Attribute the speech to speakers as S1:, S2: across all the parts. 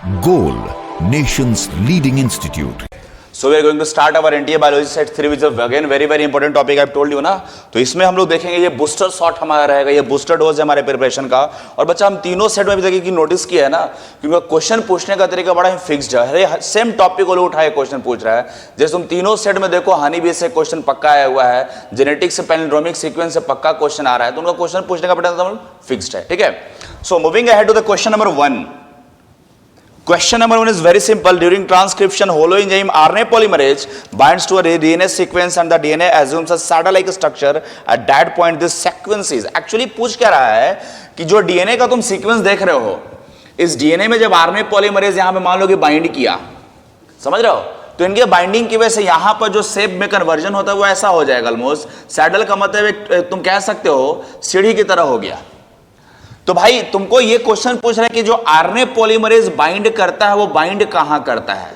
S1: Goal, nation's leading institute.
S2: So we are going to start our NTA biology set 3 which is again very important topic I've told you ना। तो इसमें हम लोग देखेंगे ये booster shot हमारा रहेगा, ये बूस्टर डोज है हमारे प्रिपरेशन का। और बच्चा हम तीनों सेट में भी देखिए कि नोटिस किया है ना, क्योंकि क्वेश्चन पूछने का तरीका बड़ा ही फिक्स्ड है, सेम टॉपिक को उठाए क्वेश्चन पूछ रहा है। जैसे तुम तीनों सेट में देखो हनी बी से क्वेश्चन पक्का आया हुआ है, जेनेटिक्स से पैलिंड्रोमिक सीक्वेंस से पक्का क्वेश्चन आ रहा है, तो उनका क्वेश्चन पूछने का पैटर्न फिक्स्ड है, ठीक है। So moving ahead to the question number 1। Question number 1 is very simple. During transcription, holoenzyme RNA polymerase binds to a DNA sequence and the DNA assumes a saddle-like structure. At that point, this sequence is actually पूछ क्या रहा है कि जो DNA का तुम sequence देख रहे हो, इस DNA में जब RNA polymerase यहां पे मान लो कि बाइंड किया, समझ रहे हो, तो इनके बाइंडिंग की वजह से यहां पर जो शेप में कन्वर्जन होता है वो ऐसा हो जाएगा ऑलमोस्ट। सैडल का मतलब तुम कह सकते हो सीढ़ी की तरह हो गया। तो भाई तुमको ये क्वेश्चन पूछ रहा है कि जो आरएनए पॉलीमरेज बाइंड करता है वो बाइंड कहां करता है,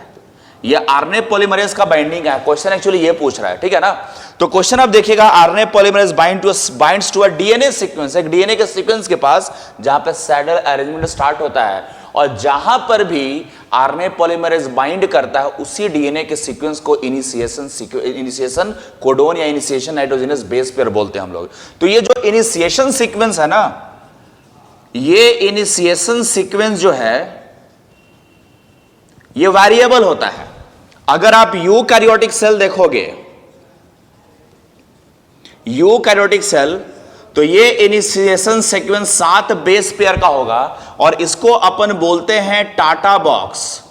S2: ये आरएनए पॉलीमरेज का बाइंडिंग है, क्वेश्चन एक्चुअली ये पूछ रहा है, ठीक है ना। तो क्वेश्चन आप देखिएगा, RNA polymerase binds to a DNA sequence, एक डीएनए के सीक्वेंस के पास जहां पे सैडल अरेंजमेंट स्टार्ट होता है, और जहां पर भी आरएनए पॉलीमरेज बाइंड करता है उसी डीएनए के सीक्वेंस को इनिशिएशन कोडोन या इनिशिएशन नाइट्रोजनस बेस पेयर बोलते हैं हम लोग। तो ये जो इनिशिएशन सीक्वेंस है ना, ये इनिशिएशन सीक्वेंस जो है ये वेरिएबल होता है। अगर आप यूकैरियोटिक सेल देखोगे, यूकैरियोटिक सेल, तो ये इनिशिएशन सीक्वेंस 7 बेस पेयर का होगा और इसको अपन बोलते हैं TATA box,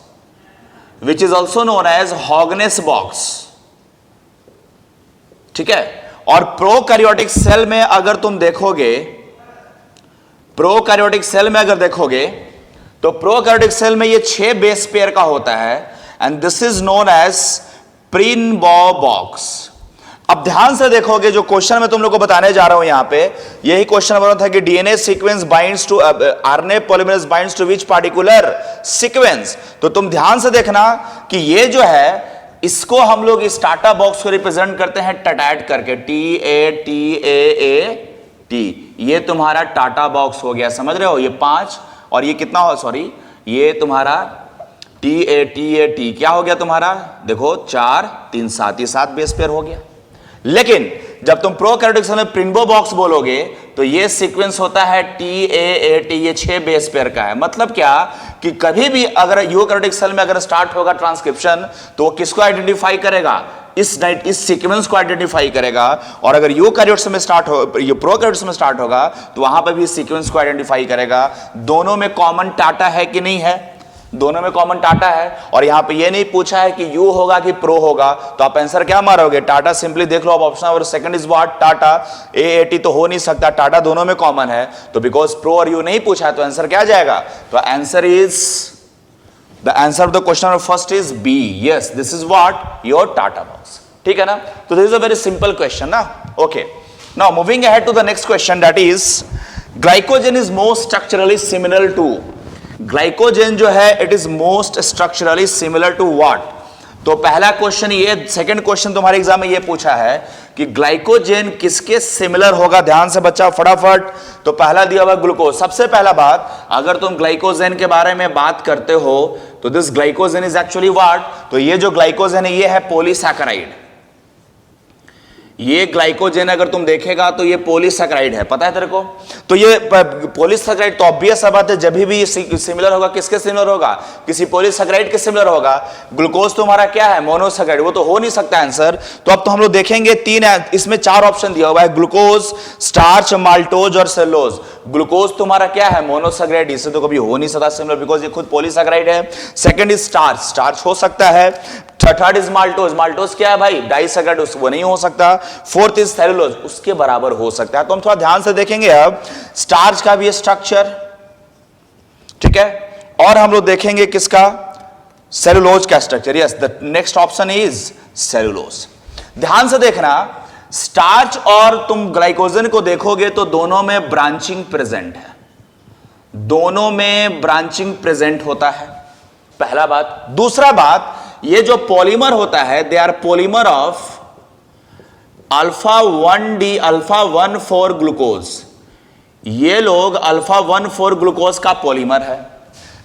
S2: which is also known as Hogness box, ठीक है। और प्रोकैरियोटिक सेल में अगर तुम देखोगे, प्रोकैरियोटिक सेल में अगर देखोगे तो प्रोकैरियोटिक सेल में ये 6 बेस पेयर का होता है and this is known as प्रिनबॉ बॉक्स। अब ध्यान से देखोगे जो क्वेश्चन मैं तुम लोग को बताने जा रहा हूं यहां पे, यही क्वेश्चन बना था कि DNA sequence binds to RNA polymerase binds to which particular sequence. तो तुम ध्यान से देखना कि ये जो है इसको हम लोग इस टाटा बॉक्स को रिप्रेजेंट करते हैं टटैट करके, TATAAT, ये तुम्हारा टाटा बॉक्स हो गया, समझ रहे हो। ये 5 और ये कितना हो, सॉरी ये तुम्हारा TATAT क्या हो गया तुम्हारा, देखो 4 3 7, ये 7 बेस पेयर हो गया। लेकिन जब तुम प्रोकैरियोटिक सेल में प्रिनबो बॉक्स बोलोगे तो ये सीक्वेंस होता है TAAT, ये 6 बेस पेयर का है। मतलब क्या कि कभी भी अगर यूकैरियोटिक सेल में अगर स्टार्ट होगा ट्रांसक्रिप्शन तो वो किसको आइडेंटिफाई करेगा, इस सीक्वेंस को आइडेंटिफाई करेगा। और अगर यूकैरियोट्स में स्टार्ट हो, ये प्रोकैरियोट्स में स्टार्ट होगा तो वहां पर भी इस सीक्वेंस को आइडेंटिफाई करेगा। दोनों में कॉमन टाटा है कि नहीं है, दोनों में कॉमन टाटा है। और यहां पे ये नहीं पूछा है कि यू होगा कि प्रो होगा, तो आप आंसर क्या मारोगे, टाटा। सिंपली देख लो आप option number second is what, Tata. AAT तो हो नहीं सकता, टाटा दोनों में कॉमन है, तो बिकॉज प्रो और यू नहीं पूछा है तो आंसर क्या जाएगा, तो answer is the answer of the question number first is B. Yes, this is what your Tata box. ठीक है ना। तो this is a very simple question ना। Okay. Now moving ahead to the next question, that is glycogen is most structurally similar to, glycogen जो है it is most structurally similar to what। तो पहला question ये, second question तुम्हारे exam में ये पूछा है कि ग्लाइकोजेन किसके सिमिलर होगा। ध्यान से बच्चा फटाफट। तो पहला दिया हुआ ग्लूकोज। सबसे पहला बात, अगर तुम ग्लाइकोजेन के बारे में बात करते हो तो this glycogen is actually what, तो ये जो ग्लाइकोजेन है ये है पॉलीसैकेराइड। ये ग्लाइकोजेन अगर तुम देखेगा तो ये पॉलीसैकेराइड है, पता है तेरे को। तो ये पॉलीसैकेराइड तो ऑब्वियस बात है, जब भी सिमिलर होगा किसके सिमिलर होगा, किसी पॉलीसैकेराइड के सिमिलर होगा। ग्लूकोज तुम्हारा क्या है, मोनोसैकेराइड, वो तो हो नहीं सकता आंसर। तो अब तो हम लोग देखेंगे 3, इसमें 4 ऑप्शन दिया हुआ है, ग्लूकोज, स्टार्च, माल्टोज और सेलुलोज। ग्लूकोज तुम्हारा क्या है, मोनोसैकेराइड, इससे तो कभी हो नहीं सकता सिमिलर बिकॉज ये खुद पॉलीसैकेराइड है। सेकंड इज स्टार्च, स्टार्च हो सकता है। थर्ड इज माल्टोज, माल्टोज क्या है भाई, डाइसैकेराइड, वो नहीं हो सकता। फोर्थ इज सेलुलोज, उसके बराबर हो सकता है। तो हम थोड़ा ध्यान से देखेंगे अब स्टार्च का भी स्ट्रक्चर, ठीक है, और हम लोग देखेंगे किसका, सेलुलोज का structure. Yes, the next option is cellulose. ध्यान से देखना, स्टार्च और तुम ग्लाइकोजन को देखोगे तो दोनों में ब्रांचिंग प्रेजेंट है, दोनों में ब्रांचिंग प्रेजेंट होता है, पहला बात। दूसरा बात, ये जो पॉलीमर होता है they are polymer of alpha 1D alpha 1,4 glucose. ये लोग अल्फा 1,4 ग्लूकोज का पॉलीमर है।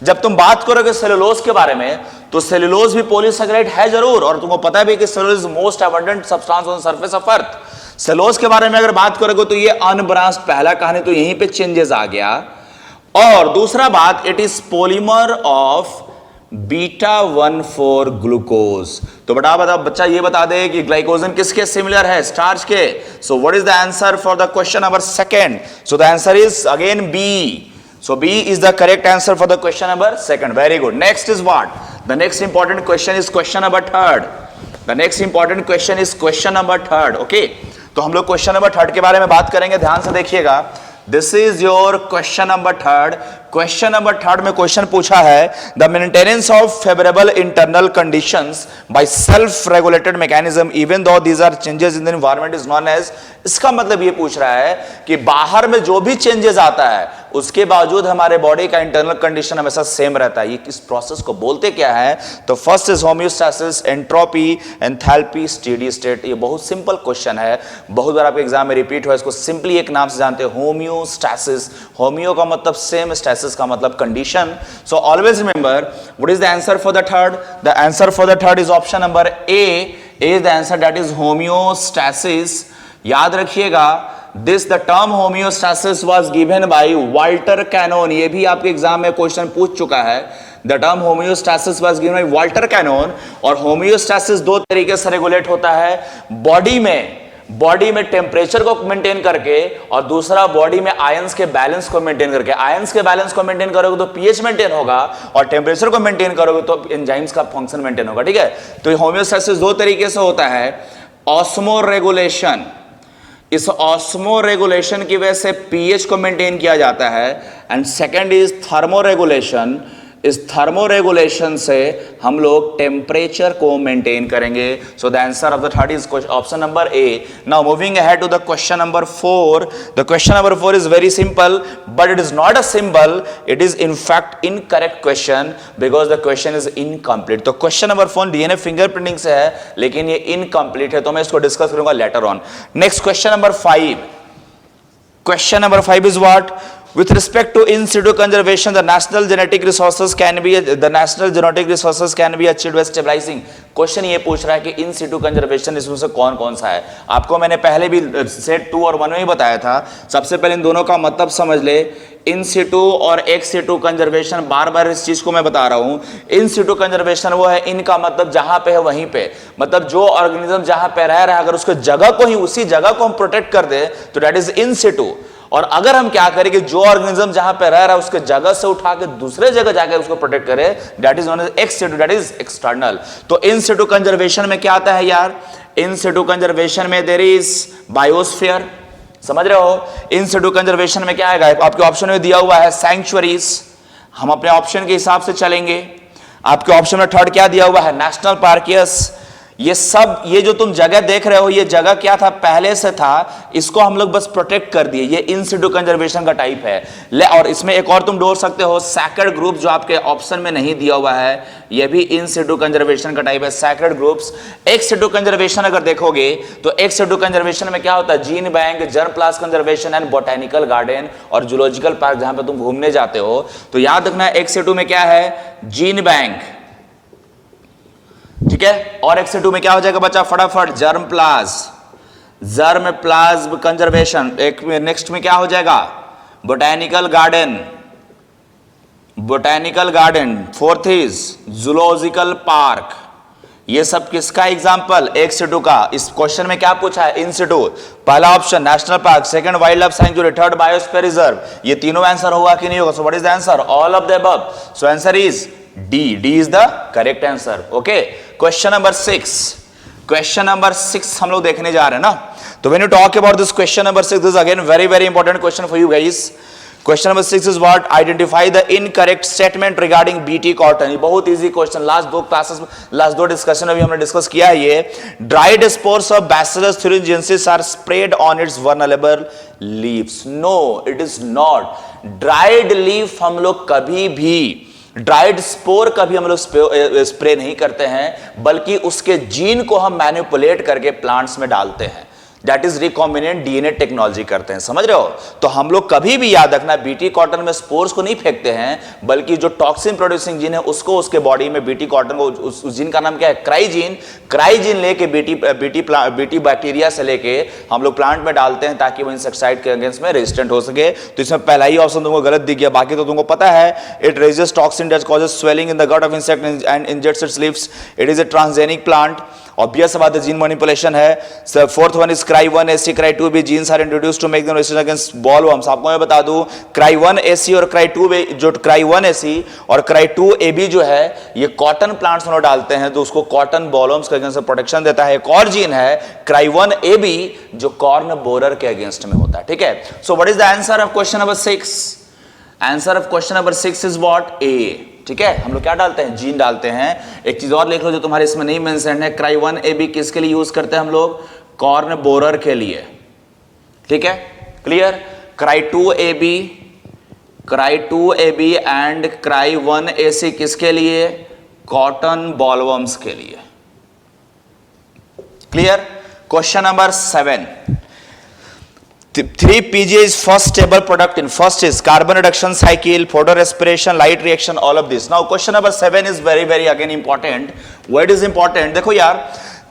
S2: जब तुम बात करोगे सेलुलोज के बारे में तो सेलुलोज भी पॉलीसेकेराइड है जरूर, और तुमको पता भी कि cellulose is most abundant substance on surface of earth. Cellulose के बारे में अगर बात करोगे तो ये अनब्रांच्ड, पहला कहानी तो यहीं पे चेंजेस आ गया। और दूसरा बात, it is polymer of β14 glucose. तो बच्चा ये बता दे कि ग्लाइकोजन किसके सिमिलर है? स्टार्च के। So what is the answer for the question number second? So the answer is again B. So B is the correct answer for the question number second. Very good. Next is what? The next important question is question number third. The next important question is question number third. Okay? तो हम लोग question number third के बारे में बात करेंगे, ध्यान से देखिएगा। This is your question number third. Question number third में क्वेश्चन पूछा है the maintenance of favourable internal conditions by self regulated mechanism even though these are changes in the environment is known as. इसका मतलब ये पूछ रहा है कि बाहर में जो भी चेंजेस आता है उसके बावजूद हमारे बॉडी का इंटरनल कंडीशन हमेशा सेम रहता है। ये किस प्रोसेस को बोलते क्या है? तो first is homeostasis, entropy, enthalpy, steady state. ये बहुत सिंपल क्वेश्चन है, बहुत बार आपके एग्जाम में रिपीट हुआ। इसको सिंपली एक नाम से जानते हैं, होम्योस्टैसिस। होम्यो का मतलब सेम, स्टैसिस का मतलब condition. So always remember what is the answer for the third? The answer for the third is option number A is the answer, that is homeostasis. याद रखिएगा, this the term homeostasis was given by Walter Cannon. ये भी आपके exam में question पूछ चुका है। The term homeostasis was given by Walter Cannon. और होम्योस्टैसिस दो तरीके से रेगुलेट होता है, बॉडी में टेम्परेचर को मेंटेन करके, और दूसरा बॉडी में आयंस के बैलेंस को मेंटेन करके। आयंस के बैलेंस को मेंटेन करोगे तो पीएच मेंटेन होगा, और टेम्परेचर को मेंटेन करोगे तो एंजाइम्स का फंक्शन मेंटेन होगा। ठीक है, तो होम्योस्टैसिस दो तरीके से होता है, ऑस्मो रेगुलेशन। इस ऑस्मो रेगुलेशन की वजह से पीएच को मेंटेन किया जाता है, and second is thermoregulation. इस थर्मो रेगुलेशन से हम लोग टेम्परेचर को मेंटेन करेंगे। So the answer of the third is option number A. Now moving ahead to the question number 4। The question number 4 is very simple, but it is not a symbol, it is in fact incorrect question because the question is incomplete. तो question number 4 DNA fingerprinting से है, लेकिन ये incomplete है, तो मैं इसको discuss करूंगा later on. Next question number 5। Question number 5 is what? With respect to in situ conservation, the national genetic resources can be achieved by stabilizing. Question ये पूछ रहा है कि इन सिटू कंजर्वेशन इसमें से कौन कौन सा है। आपको मैंने पहले भी सेट 2 और 1 में ही बताया था। सबसे पहले इन दोनों का मतलब समझ ले, इन सिटू और एक्स सिटू कंजर्वेशन। बार बार इस चीज को मैं बता रहा हूं। इन सिटू कंजर्वेशन वो है, इनका मतलब जहां पे है वहीं पे, मतलब जो ऑर्गेनिज्म जहां पे रह रहा है अगर उसको जगह को ही, उसी जगह को हम प्रोटेक्ट कर दे तो दैट इज इन सिटू। और अगर हम क्या करें कि जो ऑर्गेनिज्म जहां पे रह रहा है उसके जगह से उठा के दूसरे जगह जाकर उसको प्रोटेक्ट करे, that is known as ex situ, that is external. तो इन सिटू कंजर्वेशन में क्या आता है यार? इन सिटू कंजर्वेशन में देयर इज बायोस्फीयर, समझ रहे हो? इन सिटू कंजर्वेशन में क्या आएगा? आपके ऑप्शन में दिया हुआ है सैंक्चुअरीज। हम अपने ऑप्शन के हिसाब से चलेंगे। आपके ऑप्शन में थर्ड क्या दिया हुआ है? नेशनल पार्कियस। ये सब, ये जो तुम जगह देख रहे हो, ये जगह क्या था? पहले से था, इसको हम लोग बस प्रोटेक्ट कर दिए। ये इन सिटू कंजर्वेशन का टाइप है। और इसमें एक और तुम जोड़ सकते हो, सैक्रेड ग्रुप, जो आपके ऑप्शन में नहीं दिया हुआ है, ये भी इन सिटू कंजर्वेशन का टाइप है, sacred groups. Ex situ conservation अगर देखोगे तो एक्स सिटू कंजर्वेशन में क्या होता है? Gene bank, germ pliers conservation and botanical garden और जूलॉजिकल पार्क, जहां पे तुम घूमने जाते हो। तो याद रखना एक्स सिटू में क्या है? जीन बैंक, ठीक है। और एक्स सिटू में क्या हो जाएगा बच्चा? फटाफट जर्म प्लाज कंजर्वेशन। एक नेक्स्ट में क्या हो जाएगा? Botanical garden. Fourth is zoological park. ये सब किसका एग्जांपल? एक्स सिटू का। इस क्वेश्चन में क्या पूछा है? इन सिटू। पहला option national park, second wild life sanctuary, third biosphere reserve. ये तीनों आंसर होगा कि नहीं होगा? So what is the answer? All of the above. So answer is D is the correct answer. Okay, question number 6 हम लोग देखने जा रहे हैं ना। तो when you talk about this question number 6, this again very very important question for you guys. Question number 6 is what? Identify the incorrect statement regarding Bt cotton. ये बहुत इजी क्वेश्चन, लास्ट दो डिस्कशन अभी हमने discuss किया है। ये dried spores of Bacillus thuringiensis are spread on its vulnerable leaves. No, it is not. Dried leaf हम लोग कभी भी, ड्राइड स्पोर कभी हम लोग स्प्रे नहीं करते हैं, बल्कि उसके जीन को हम मैनिपुलेट करके प्लांट्स में डालते हैं। That is recombinant DNA technology करते हैं, समझ रहे हो। तो हम लोग कभी भी याद रखना, बीटी कॉटन में स्पोर्स को नहीं फेंकते हैं, बल्कि जो टॉक्सिन प्रोड्यूसिंग जीन है उसको उसके बॉडी में, बीटी कॉटन को, उस जीन का नाम क्या है, क्राइजीन, क्राइजीन लेके बीटी बैक्टीरिया से लेके हम लोग प्लांट में डालते हैं ताकि वो इंसेक्टिसाइड के अगेंस्ट में रेजिस्टेंट हो सके। तो इसमें पहला ही ऑप्शन तुमको गलत दिख गया, बाकी तो तुमको पता है। It raises toxin that causes swelling in the gut of insect and injects its leaves. It is a transgenic plant. Obvious बात है, जीन मैनिपुलेशन है। Fourth one is Cry1AC, Cry2B genes are introduced to make them resistant against bollworms. आपको मैं बता दूं, Cry1AC और Cry1AC और Cry2AB जो है ये कॉटन प्लांट्स में डालते हैं तो उसको कॉटन बॉलवर्म्स के अगेंस्ट प्रोटेक्शन देता है। एक और जीन है Cry1AB जो कॉर्न बोरर के अगेंस्ट में होता है, ठीक है। So what is the answer of question number 6? Answer of question number 6 is what? A, ठीक है। हम लोग क्या डालते हैं, जीन डालते हैं। एक चीज और लिख लो जो तुम्हारे इसमें नहीं मेंशन है, Cry1AB किसके लिए यूज करते हैं हम लोग? कॉर्न बोरर के लिए, ठीक है, क्लियर। Cry2AB एंड Cry1AC किसके लिए? कॉटन बॉलवर्म्स के लिए, clear. Question number 7, 3PGA is first stable product in first is carbon reduction cycle, photo respiration, light reaction, all of this. Now question number 7 is very again important. Why it is important? देखो यार,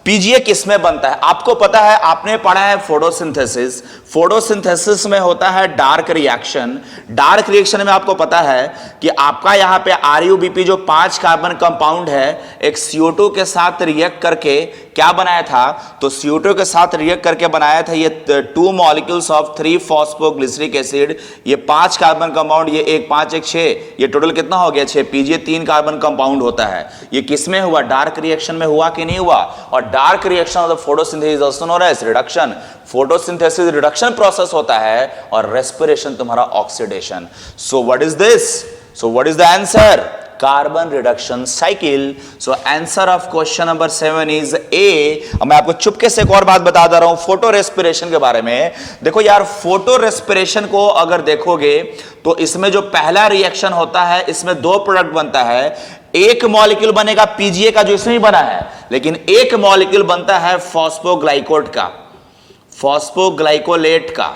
S2: PGA किस में बनता है? आपको पता है, आपने पढ़ा है फोटोसिंथेसिस। फोटोसिंथेसिस में होता है डार्क रिएक्शन। डार्क रिएक्शन में आपको पता है कि आपका यहां पे RuBP जो 5 कार्बन कंपाउंड है, एक CO2 के साथ रिएक्ट करके क्या बनाया था? तो CO2 के साथ रिएक्ट करके बनाया था ये 2 मॉलिक्यूल्स ऑफ 3 फॉस्फोग्लिसरिक एसिड। ये 5 कार्बन कंपाउंड, ये 1 5 1 6, ये टोटल कितना हो गया? 6। पीजीए 3 कार्बन कंपाउंड होता है। ये किस में हुआ? डार्क रिएक्शन में हुआ कि नहीं हुआ? और dark reaction of the photosynthesis also known as reduction. Photosynthesis reduction process होता है और रेस्पिरेशन तुम्हारा oxidation. So what is this? So what is the answer? Carbon reduction cycle. So answer of question number 7 is A. अब मैं आपको चुपके से एक और बात बता दे रहा हूं फोटो रेस्पिरेशन के बारे में। देखो यार, फोटो रेस्पिरेशन को अगर देखोगे तो इसमें जो पहला रिएक्शन होता है, इसमें 2 प्रोडक्ट बनता है। एक मॉलिक्यूल बनेगा पीजीए का जो इसमें ही बना है, लेकिन एक मॉलिक्यूल बनता है फॉस्फोग्लाइकोट का, फॉस्फोग्लाइकोलेट का।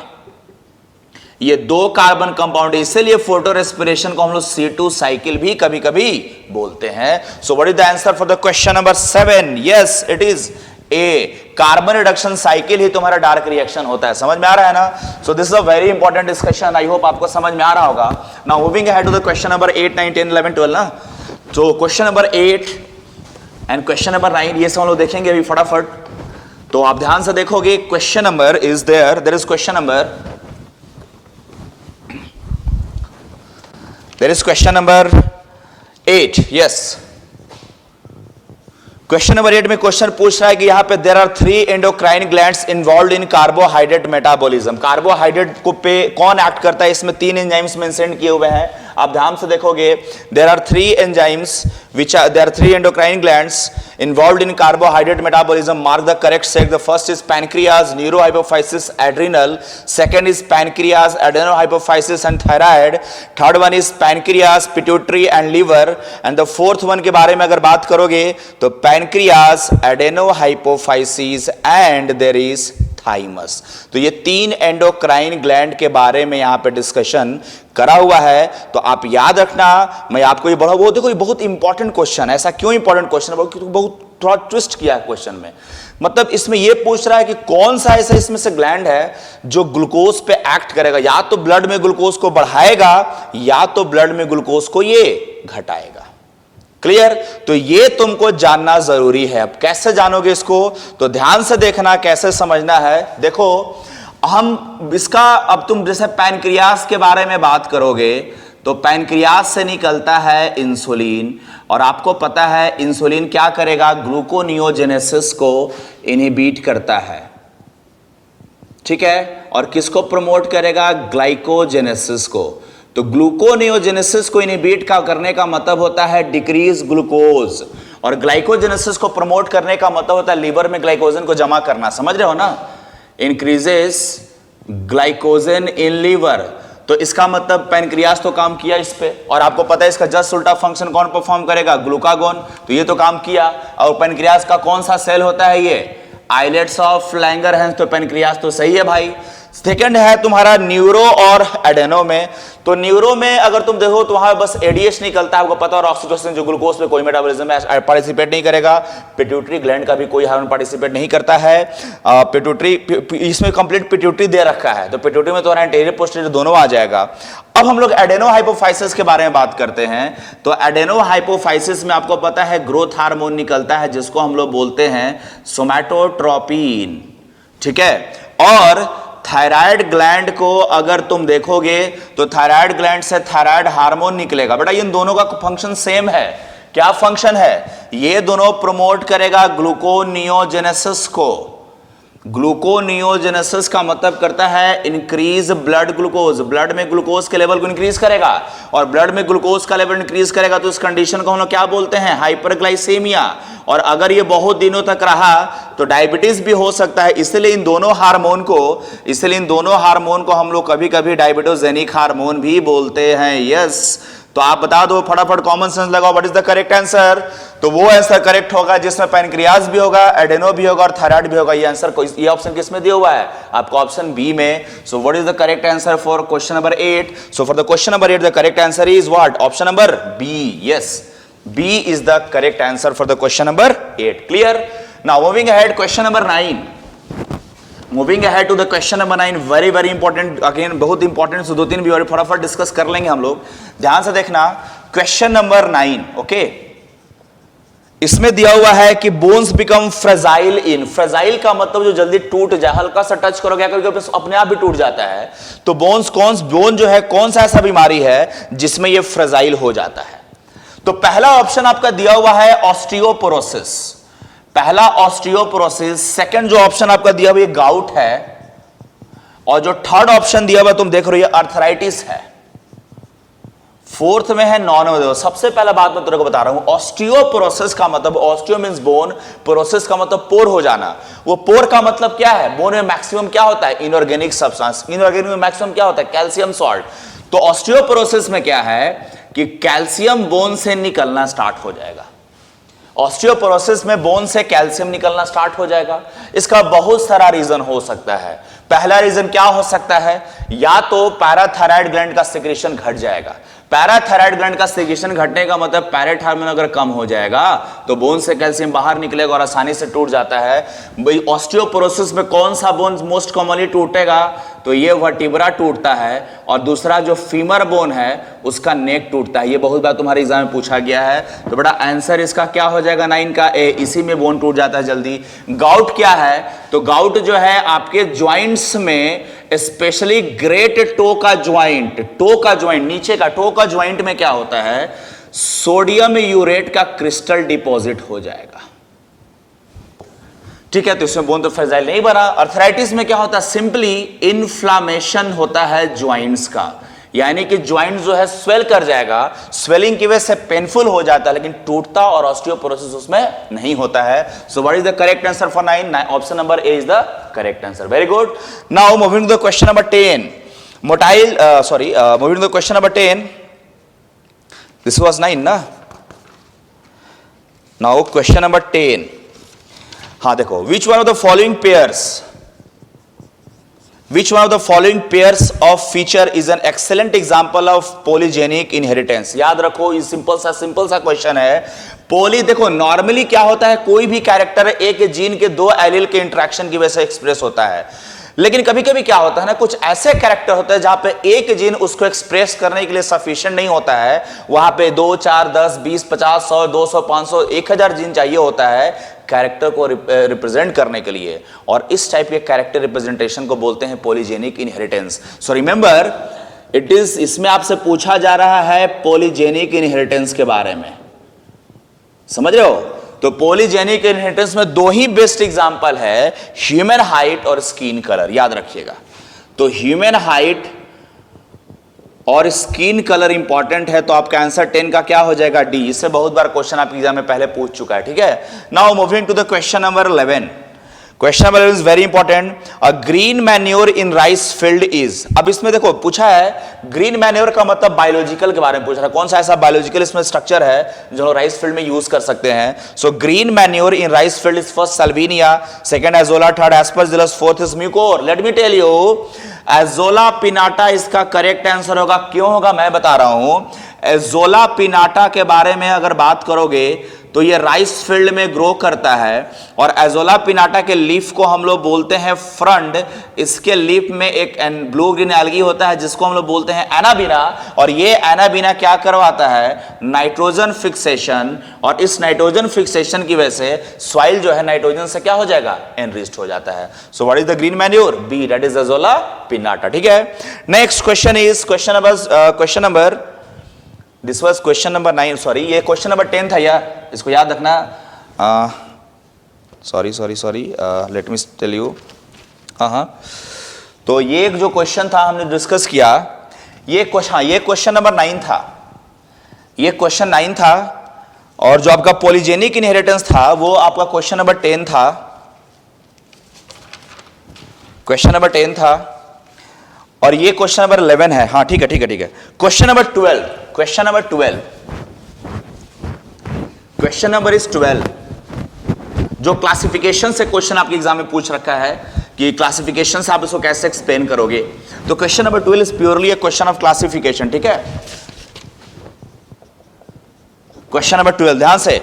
S2: ये 2 कार्बन कंपाउंड, इसलिए फोटो रेस्पिरेशन को हम लोग C2 साइकिल भी कभी कभी बोलते हैं। So what is the answer for the question number 7? Yes, it is A. Carbon reduction cycle ही तुम्हारा डार्क रिएक्शन होता है। समझ में आ रहा है ना? So this is a very important discussion. I hope आपको समझ में आ रहा होगा। Now moving ahead to the question number 8 9 10 11 12 ना। तो question number 8 and question number 9 ये सब हम लोग देखेंगे अभी फटाफट। तो आप ध्यान से देखोगे, question number is there is question number, there is question number 8. yes, question number 8 में क्वेश्चन पूछ रहा है कि यहां पे there are 3 endocrine glands involved in carbohydrate metabolism. Carbohydrate को पे कौन एक्ट करता है? इसमें 3 एंजाइम्स मेंशन किए हुए हैं। आप ध्यान से देखोगे, there are 3 enzymes which are there are 3 endocrine glands involved in carbohydrate metabolism. Mark the correct set. The first is pancreas, neurohypophysis, adrenal. Second is pancreas, adenohypophysis and thyroid. Third one is pancreas, pituitary and liver. And the fourth one के बारे में अगर बात करोगे तो pancreas, adenohypophysis and there is thymus. तो ये 3 endocrine gland के बारे में यहां पे डिस्कशन करा हुआ है। तो आप याद रखना, मैं आपको ये बड़ा वो देखो, ये बहुत इंपॉर्टेंट क्वेश्चन है। ऐसा क्यों इंपॉर्टेंट क्वेश्चन है? क्योंकि बहुत थोड़ा ट्विस्ट किया है क्वेश्चन में। मतलब इसमें ये पूछ रहा है कि कौन सा ऐसा इसमें से ग्लैंड है जो ग्लूकोज पे एक्ट करेगा, या तो ब्लड में ग्लूकोज को बढ़ाएगा या तो ब्लड में ग्लूकोज को ये घटाएगा। क्लियर? तो ये तुमको जानना जरूरी है। अब कैसे जानोगे इसको? तो ध्यान से देखना कैसे समझना है। देखो, हम इसका अब तुम जैसे पैनक्रियास के बारे में बात करोगे तो पैनक्रियास से निकलता है इंसुलिन, और आपको पता है इंसुलिन क्या करेगा? ग्लूकोनियोजेनेसिस को इनहिबिट करता है, ठीक है। और किसको प्रमोट करेगा? ग्लाइकोजेनेसिस को। तो ग्लूकोनियोजेनेसिस को इनहिबिट का करने का मतलब होता है डिक्रीज ग्लूकोज, और ग्लाइकोजेनेसिस को प्रमोट करने का मतलब होता है लीवर में ग्लाइकोजन को जमा करना। समझ रहे हो ना? Increases glycogen in liver. तो इसका मतलब पैनक्रियास तो काम किया इस पे, और आपको पता है इसका जस्ट उल्टा फंक्शन कौन परफॉर्म करेगा? ग्लूकागोन। तो ये तो काम किया। और पैनक्रियास का कौन सा सेल होता है? ये आइलेट्स ऑफ लैंगरहैंस, तो पेनक्रियास तो सही है भाई। सेकंड है तुम्हारा न्यूरो और एडेनो में। तो न्यूरो में अगर तुम देखो तो वहां बस एडीएच निकलता है, आपको पता, और ऑक्सीटोसिन जो ग्लूकोज पे कोई मेटाबॉलिज्म में पार्टिसिपेट नहीं करेगा। पिट्यूटरी ग्लैंड का भी कोई हार्मोन पार्टिसिपेट नहीं करता है। पिट्यूटरी, इसमें कंप्लीट पिट्यूटरी दे रखा है, तो पिट्यूटरी में तुम्हारा एंटीरियर पोस्टीरियर दोनों आ जाएगा। अब हम लोग एडेनो हाइपोफाइसिस के बारे में बात करते हैं। तो एडेनो हाइपोफाइसिस में आपको पता है ग्रोथ हार्मोन निकलता है जिसको हम लोग बोलते हैं सोमैटोट्रोपिन, ठीक है। और थायराइड ग्लैंड को अगर तुम देखोगे तो थायराइड ग्लैंड से थायराइड हार्मोन निकलेगा। बेटा इन दोनों का फंक्शन सेम है। क्या फंक्शन है? ये दोनों प्रमोट करेगा ग्लूकोनियोजेनेसिस को। ग्लूकोनियोजेनेसिस का मतलब करता है इंक्रीज ब्लड ग्लूकोज, ब्लड में ग्लूकोज के लेवल को इंक्रीज करेगा, और ब्लड में ग्लूकोज का लेवल इंक्रीज करेगा तो इस कंडीशन को हम लोग क्या बोलते हैं? हाइपरग्लाइसेमिया। और अगर ये बहुत दिनों तक रहा तो डायबिटीज भी हो सकता है। इसलिए इन दोनों हार्मोन को हम लोग कभी कभी डायबिटोजेनिक हार्मोन भी बोलते हैं। यस, तो आप बता दो फटाफट, कॉमन सेंस लगाओ, what is the correct answer? तो वो आंसर करेक्ट होगा जिसमें पैनक्रियाज भी होगा, एडेनो भी होगा और थायराइड भी होगा। ये आंसर, ये ऑप्शन किस में दिया हुआ है? आपको ऑप्शन बी में। So what is the correct answer for question number 8? So for the question number 8 the correct answer is what? Option number B. Yes, B is the correct answer for the question number 8। Clear? Now moving ahead, question number 9। Moving ahead to the question number 9, very very important, again बहुत important. दो तीन भी और फटाफट discuss कर लेंगे हम लोग। ध्यान से देखना, क्वेश्चन नंबर 9, ओके। इसमें दिया हुआ है कि बोन्स बिकम फ्रेजाइल इन। फ्रेजाइल का मतलब जो जल्दी टूट जाए, हल्का सा टच करोगे करके अपने आप भी टूट जाता है। तो बोन जो है कौन सा ऐसा बीमारी है जिसमें ये फ्रेजाइल हो जाता है? तो पहला ऑप्शन आपका दिया हुआ है ऑस्टियोपोरोसिस, पहला ऑस्टियोपोरोसिस। सेकंड जो ऑप्शन आपका दिया हुआ ये गाउट है, और जो थर्ड ऑप्शन दिया हुआ तुम देख रहे हो ये अर्थराइटिस है। फोर्थ में है नॉन। सबसे पहला बात मैं तेरे को बता रहा हूं, ऑस्टियोपोरोसिस का मतलब, ऑस्टियो मींस बोन, पोरोसिस का मतलब पोर हो जाना। वो पोर का मतलब क्या है? बोन में मैक्सिमम क्या होता है? Inorganic substance. इनऑर्गेनिक में मैक्सिमम क्या होता है? Calcium salt. तो ऑस्टियोपोरोसिस में क्या है कि कैल्शियम बोन से निकलना स्टार्ट हो जाएगा। ऑस्टियोपोरोसिस में बोन से कैल्शियम निकलना स्टार्ट हो जाएगा। इसका बहुत सारा रीजन हो सकता है। पहला रीजन क्या हो सकता है? या तो पैराथायराइड ग्लैंड का सिक्रेशन घट जाएगा। पैराथायराइड ग्लैंड का सिक्रेशन घटने का मतलब पैरेट हार्मोन अगर कम हो जाएगा तो बोन से कैल्शियम बाहर निकलेगा और आसानी से टूट जाता है। भाई ऑस्टियोपोरोसिस में कौन सा बोन मोस्ट कॉमनली टूटेगा? तो ये वर्टिब्रा टूटता है, और दूसरा जो फीमर बोन है उसका नेक टूटता है। ये बहुत बार तुम्हारे एग्जाम में पूछा गया है। तो बेटा आंसर इसका क्या हो जाएगा? 9 का ए, इसी में बोन टूट जाता है जल्दी। गाउट क्या है? तो गाउट जो है आपके ज्वाइंट्स में, स्पेशली ग्रेट टो का ज्वाइंट, नीचे का टो का ज्वाइंट में क्या होता है? सोडियम यूरेट का क्रिस्टल डिपॉजिट हो जाएगा। ठीक है, तो इसमें बोन तो फ्रेजाइल नहीं बना। अर्थराइटिस में क्या होता है? सिंपली इन्फ्लामेशन होता है ज्वाइंट्स का, यानी कि ज्वाइंट जो है स्वेल कर जाएगा। स्वेलिंग की वजह से पेनफुल हो जाता है लेकिन टूटता और ऑस्टियोपोरोसिस उसमें नहीं होता है। So what is the correct answer for 9? Option number A is the correct answer. Very good. Now moving to the question number 10, moving to the question number 10। This was 9 ना। नाउ क्वेश्चन नंबर 10, हाँ देखो, which one of the following pairs of feature is an excellent example of polygenic inheritance? याद रखो, ये simple सा question है। देखो normally क्या होता है, कोई भी कैरेक्टर एक जीन के दो एलील के इंटरेक्शन की वजह से एक्सप्रेस होता है। लेकिन कभी कभी क्या होता है ना, कुछ ऐसे कैरेक्टर होते हैं जहां पे एक जीन उसको एक्सप्रेस करने के लिए सफिशिएंट नहीं होता है। वहां पे 2, 4, 10, 20, 50, 100, 200, 500, 1000 जीन चाहिए होता है कैरेक्टर को रिप्रेजेंट करने के लिए, और इस टाइप के कैरेक्टर रिप्रेजेंटेशन को बोलते हैं पॉलीजेनिक इनहेरिटेंस। सो रिमेंबर, इसमें आपसे पूछा जा रहा है पॉलीजेनिक इनहेरिटेंस के बारे में, समझ रहे हो? तो पॉलीजेनिक इनहेरिटेंस में दो ही बेस्ट एग्जांपल है, ह्यूमन हाइट और स्किन कलर। याद रखिएगा, तो ह्यूमन हाइट और स्किन कलर इंपॉर्टेंट है। तो आपका आंसर 10 का क्या हो जाएगा? डी। इससे बहुत बार क्वेश्चन आपके एग्जाम में पहले पूछ चुका है। ठीक है, now moving to the question number 11। Question number is very important, a green manure in rice field is. अब इसमें देखो पूछा है ग्रीन मैन्योर का मतलब बायोलॉजिकल के बारे में पूछ रहा है, कौन सा ऐसा बायोलॉजिकल इसमें स्ट्रक्चर है जो राइस फील्ड में यूज कर सकते हैं। So green manure in rice field is first Salvinia, second Azolla, third Aspergillus, fourth is Mucor. Let me tell you, Azolla pinnata इसका करेक्ट आंसर होगा। क्यों होगा मैं बता रहा हूं। एजोला पिनाटा के बारे में अगर बात करोगे तो ये राइस फील्ड में ग्रो करता है, और एजोला पिनाटा के लीफ को हम लोग बोलते हैं फ्रंट। इसके लीफ में एक ब्लू ग्रीन एल्गी होता है जिसको हम लोग बोलते हैं एनाबीना, और ये एनाबीना क्या करवाता है, नाइट्रोजन फिक्सेशन, और इस नाइट्रोजन फिक्सेशन की वजह से सॉइल जो है नाइट्रोजन से क्या हो जाएगा, एनरिच्ड हो जाता है। So what is the green manure, B, that is Azolla pinnata. ठीक है, next question is question number this was question number 9, sorry ये क्वेश्चन नंबर 10 था यार, इसको याद रखना। Sorry let me tell you. हाँ, तो ये जो क्वेश्चन था हमने डिस्कस किया, ये क्वेश्चन नंबर 9 था, ये क्वेश्चन 9 था, और जो आपका पॉलीजेनिक इनहेरिटेंस था वो आपका क्वेश्चन नंबर 10 था, क्वेश्चन नंबर 10 था, और ये क्वेश्चन नंबर 11 है। हाँ ठीक है। Question number 12, question number is 12, जो क्लासिफिकेशन से क्वेश्चन आपके एग्जाम में पूछ रखा है कि क्लासिफिकेशन से आप इसको कैसे एक्सप्लेन करोगे। तो question number 12 is purely a question of classification. ठीक है, क्वेश्चन नंबर 12 ध्यान से,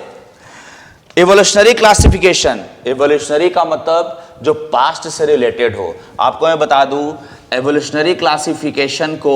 S2: इवोल्यूशनरी क्लासिफिकेशन। इवोल्यूशनरी का मतलब जो पास्ट से रिलेटेड हो। आपको मैं बता दूं, एवोल्यूशनरी क्लासिफिकेशन को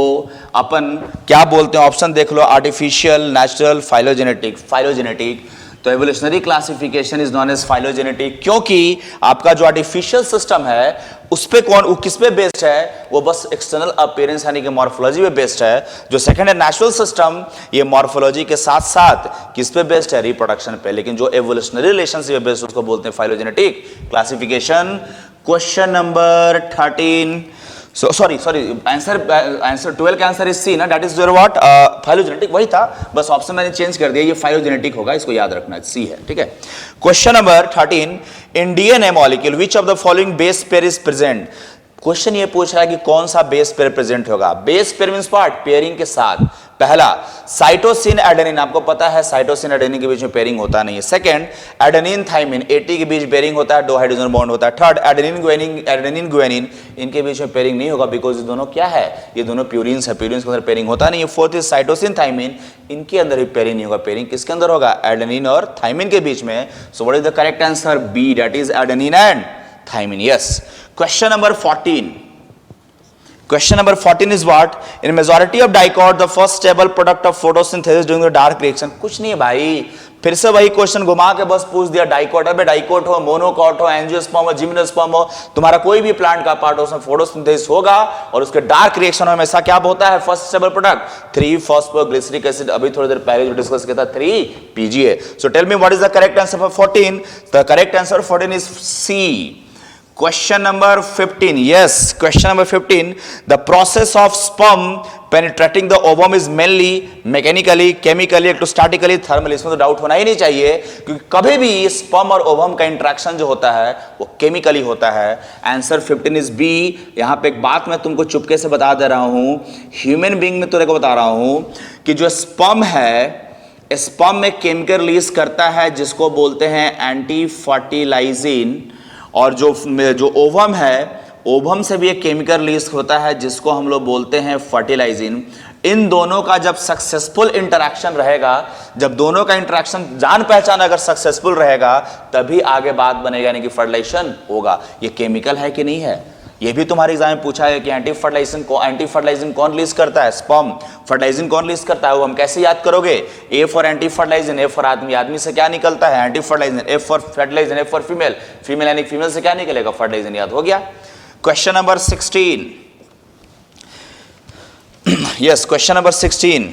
S2: अपन क्या बोलते हैं, ऑप्शन देख लो, आर्टिफिशियल, नेचुरल, फाइलोजेनेटिक। तो evolutionary classification is known as phylogenetic, क्योंकि आपका जो आर्टिफिशियल सिस्टम है उस पे वो किस पे बेस्ड है, वो बस एक्सटर्नल अपीयरेंस यानी कि मॉर्फोलॉजी पे बेस्ड है। जो सेकंड है नेचुरल सिस्टम, ये मॉर्फोलॉजी के साथ साथ किस पे बेस्ड है, रिप्रोडक्शन पे। लेकिन जो एवोल्यूशनरी रिलेशनशिप पे बेस्ड उसको बोलते हैं phylogenetic classification. Question number 13, sorry answer 12 का आंसर इज सी ना, that is your what, phylogenetic वही था, बस ऑप्शन मैंने चेंज कर दिया, ये फाइलोजेनेटिक होगा, इसको याद रखना, सी है। ठीक है, question number 13, in DNA molecule which of the following base pair is present. Question ये पूछ रहा है कि कौन सा बेस पेयर प्रेजेंट होगा। Base pair means part, pairing के साथ। पहला साइटोसिन एडेनिन, आपको पता है साइटोसिन एडेनिन के बीच में पेयरिंग होता नहीं है। सेकंड एडेनिन थाइमिन, एटी के बीच पेयरिंग होता है, 2 हाइड्रोजन बॉन्ड होता है। थर्ड एडेनिन गुआनिन, इनके बीच में पेयरिंग नहीं होगा बिकॉज ये दोनों क्या है, ये दोनों प्यूरिन्स है, प्यूरिन्स के अंदर पेयरिंग होता नहीं है। फोर्थ इज साइटोसिन थाइमिन, इनके अंदर भी पेयरिंग नहीं होगा। पेयरिंग किसके अंदर होगा, एडेनिन और थाइमिन के बीच में। So what is the correct answer, B, that is adenine and thymine. Yes, question number 14, question number 14 is what, in majority of dicot the first stable product of photosynthesis during the dark reaction। कुछ नहीं है भाई, फिर से वही question घुमा के बस पूछ दिया। डाइकोट, अबे डाइकोट हो, मोनोकॉट हो, एंजियोस्पर्म हो, जिम्नोस्पर्म हो, तुम्हारा कोई भी प्लांट का पार्ट हो, उसमें फोटोसिंथेसिस होगा, और उसके डार्क रिएक्शन में हमेशा क्या होता है, first stable product three phosphoglyceric acid. अभी थोड़ी देर पहले जो डिस्कस किया था 3-PGA। So tell me what is the correct answer for 14। The correct answer for 14 is C. Question number 15, yes, question number 15, the process of sperm penetrating the ovum is mainly mechanically, chemically, electrostatically, thermally। इसमें तो doubt होना ही नहीं चाहिए, क्योंकि कभी भी sperm और ovum का इंटरेक्शन जो होता है वो केमिकली होता है। Answer 15 is B. यहां पे एक बात मैं तुमको चुपके से बता दे रहा हूं, ह्यूमन बीइंग में तेरे को बता रहा हूं कि जो स्पर्म है, स्पर्म में केमिकल रिलीज करता है जिसको बोलते हैं एंटी फर्टिलाइजिन, और जो ओवम है, ओवम से भी एक केमिकल रिलीज होता है जिसको हम लोग बोलते हैं फर्टिलाइजिन। इन दोनों का जब सक्सेसफुल इंटरेक्शन रहेगा, जब दोनों का इंटरेक्शन जान पहचान अगर सक्सेसफुल रहेगा, तभी आगे बात बनेगा, यानी कि फर्टिलाइजेशन होगा। ये केमिकल है कि नहीं है, ये भी तुम्हारे एग्जाम में पूछा है कि एंटी फर्टिलाइजिन कौन रिलीज करता है, स्पर्म। फर्टिलाइजिन कौन रिलीज करता है, वो हम कैसे याद करोगे, A for anti fertilizin, A for आदमी, आदमी से क्या निकलता है, anti fertilizin. A for fertilizin, A for female, female यानी फीमेल से क्या निकलेगा, फर्टिलाइजिन। याद हो गया। Question number 16, yes, question number 16,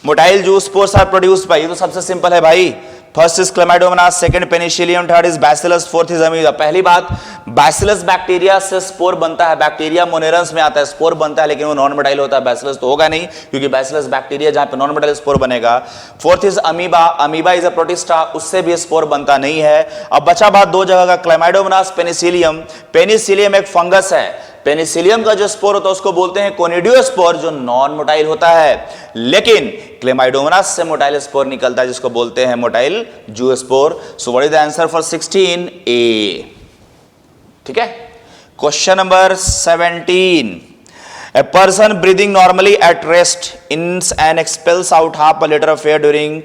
S2: motile zoospores are produced by, ये तो सबसे सिंपल है भाई, first is Chlamydomonas, second Penicillium, third is Bacillus, fourth is amoeba. पहली बात, बैसिलस बैक्टीरिया से स्पोर बनता है, बैक्टीरिया मोनेरंस में आता है, स्पोर बनता है, लेकिन वो नॉन मोटाइल होता है। बैसिलस तो होगा नहीं, क्योंकि बैसिलस बैक्टीरिया जहां पे नॉन मोटाइल स्पोर बनेगा। Fourth is amoeba, amoeba is a protista, उससे भी स्पोर बनता नहीं है। अब बचा बात दो जगह का, क्लेमाइडोमोनास, पेनिसिलियम। पेनिसिलियम एक फंगस है, पेनिसिलियम का जो स्पोर होता है उसको बोलते हैं कोनिडियोस्पोर, जो नॉन मोटाइल होता है, लेकिन क्लेमाइडोमोनास से मोटाइल स्पोर निकलता है जिसको बोलते हैं motile zoospore. So what is the answer for 16 ए? ठीक है। Question number 17, a person breathing normally at rest ins and expels out half a liter of air during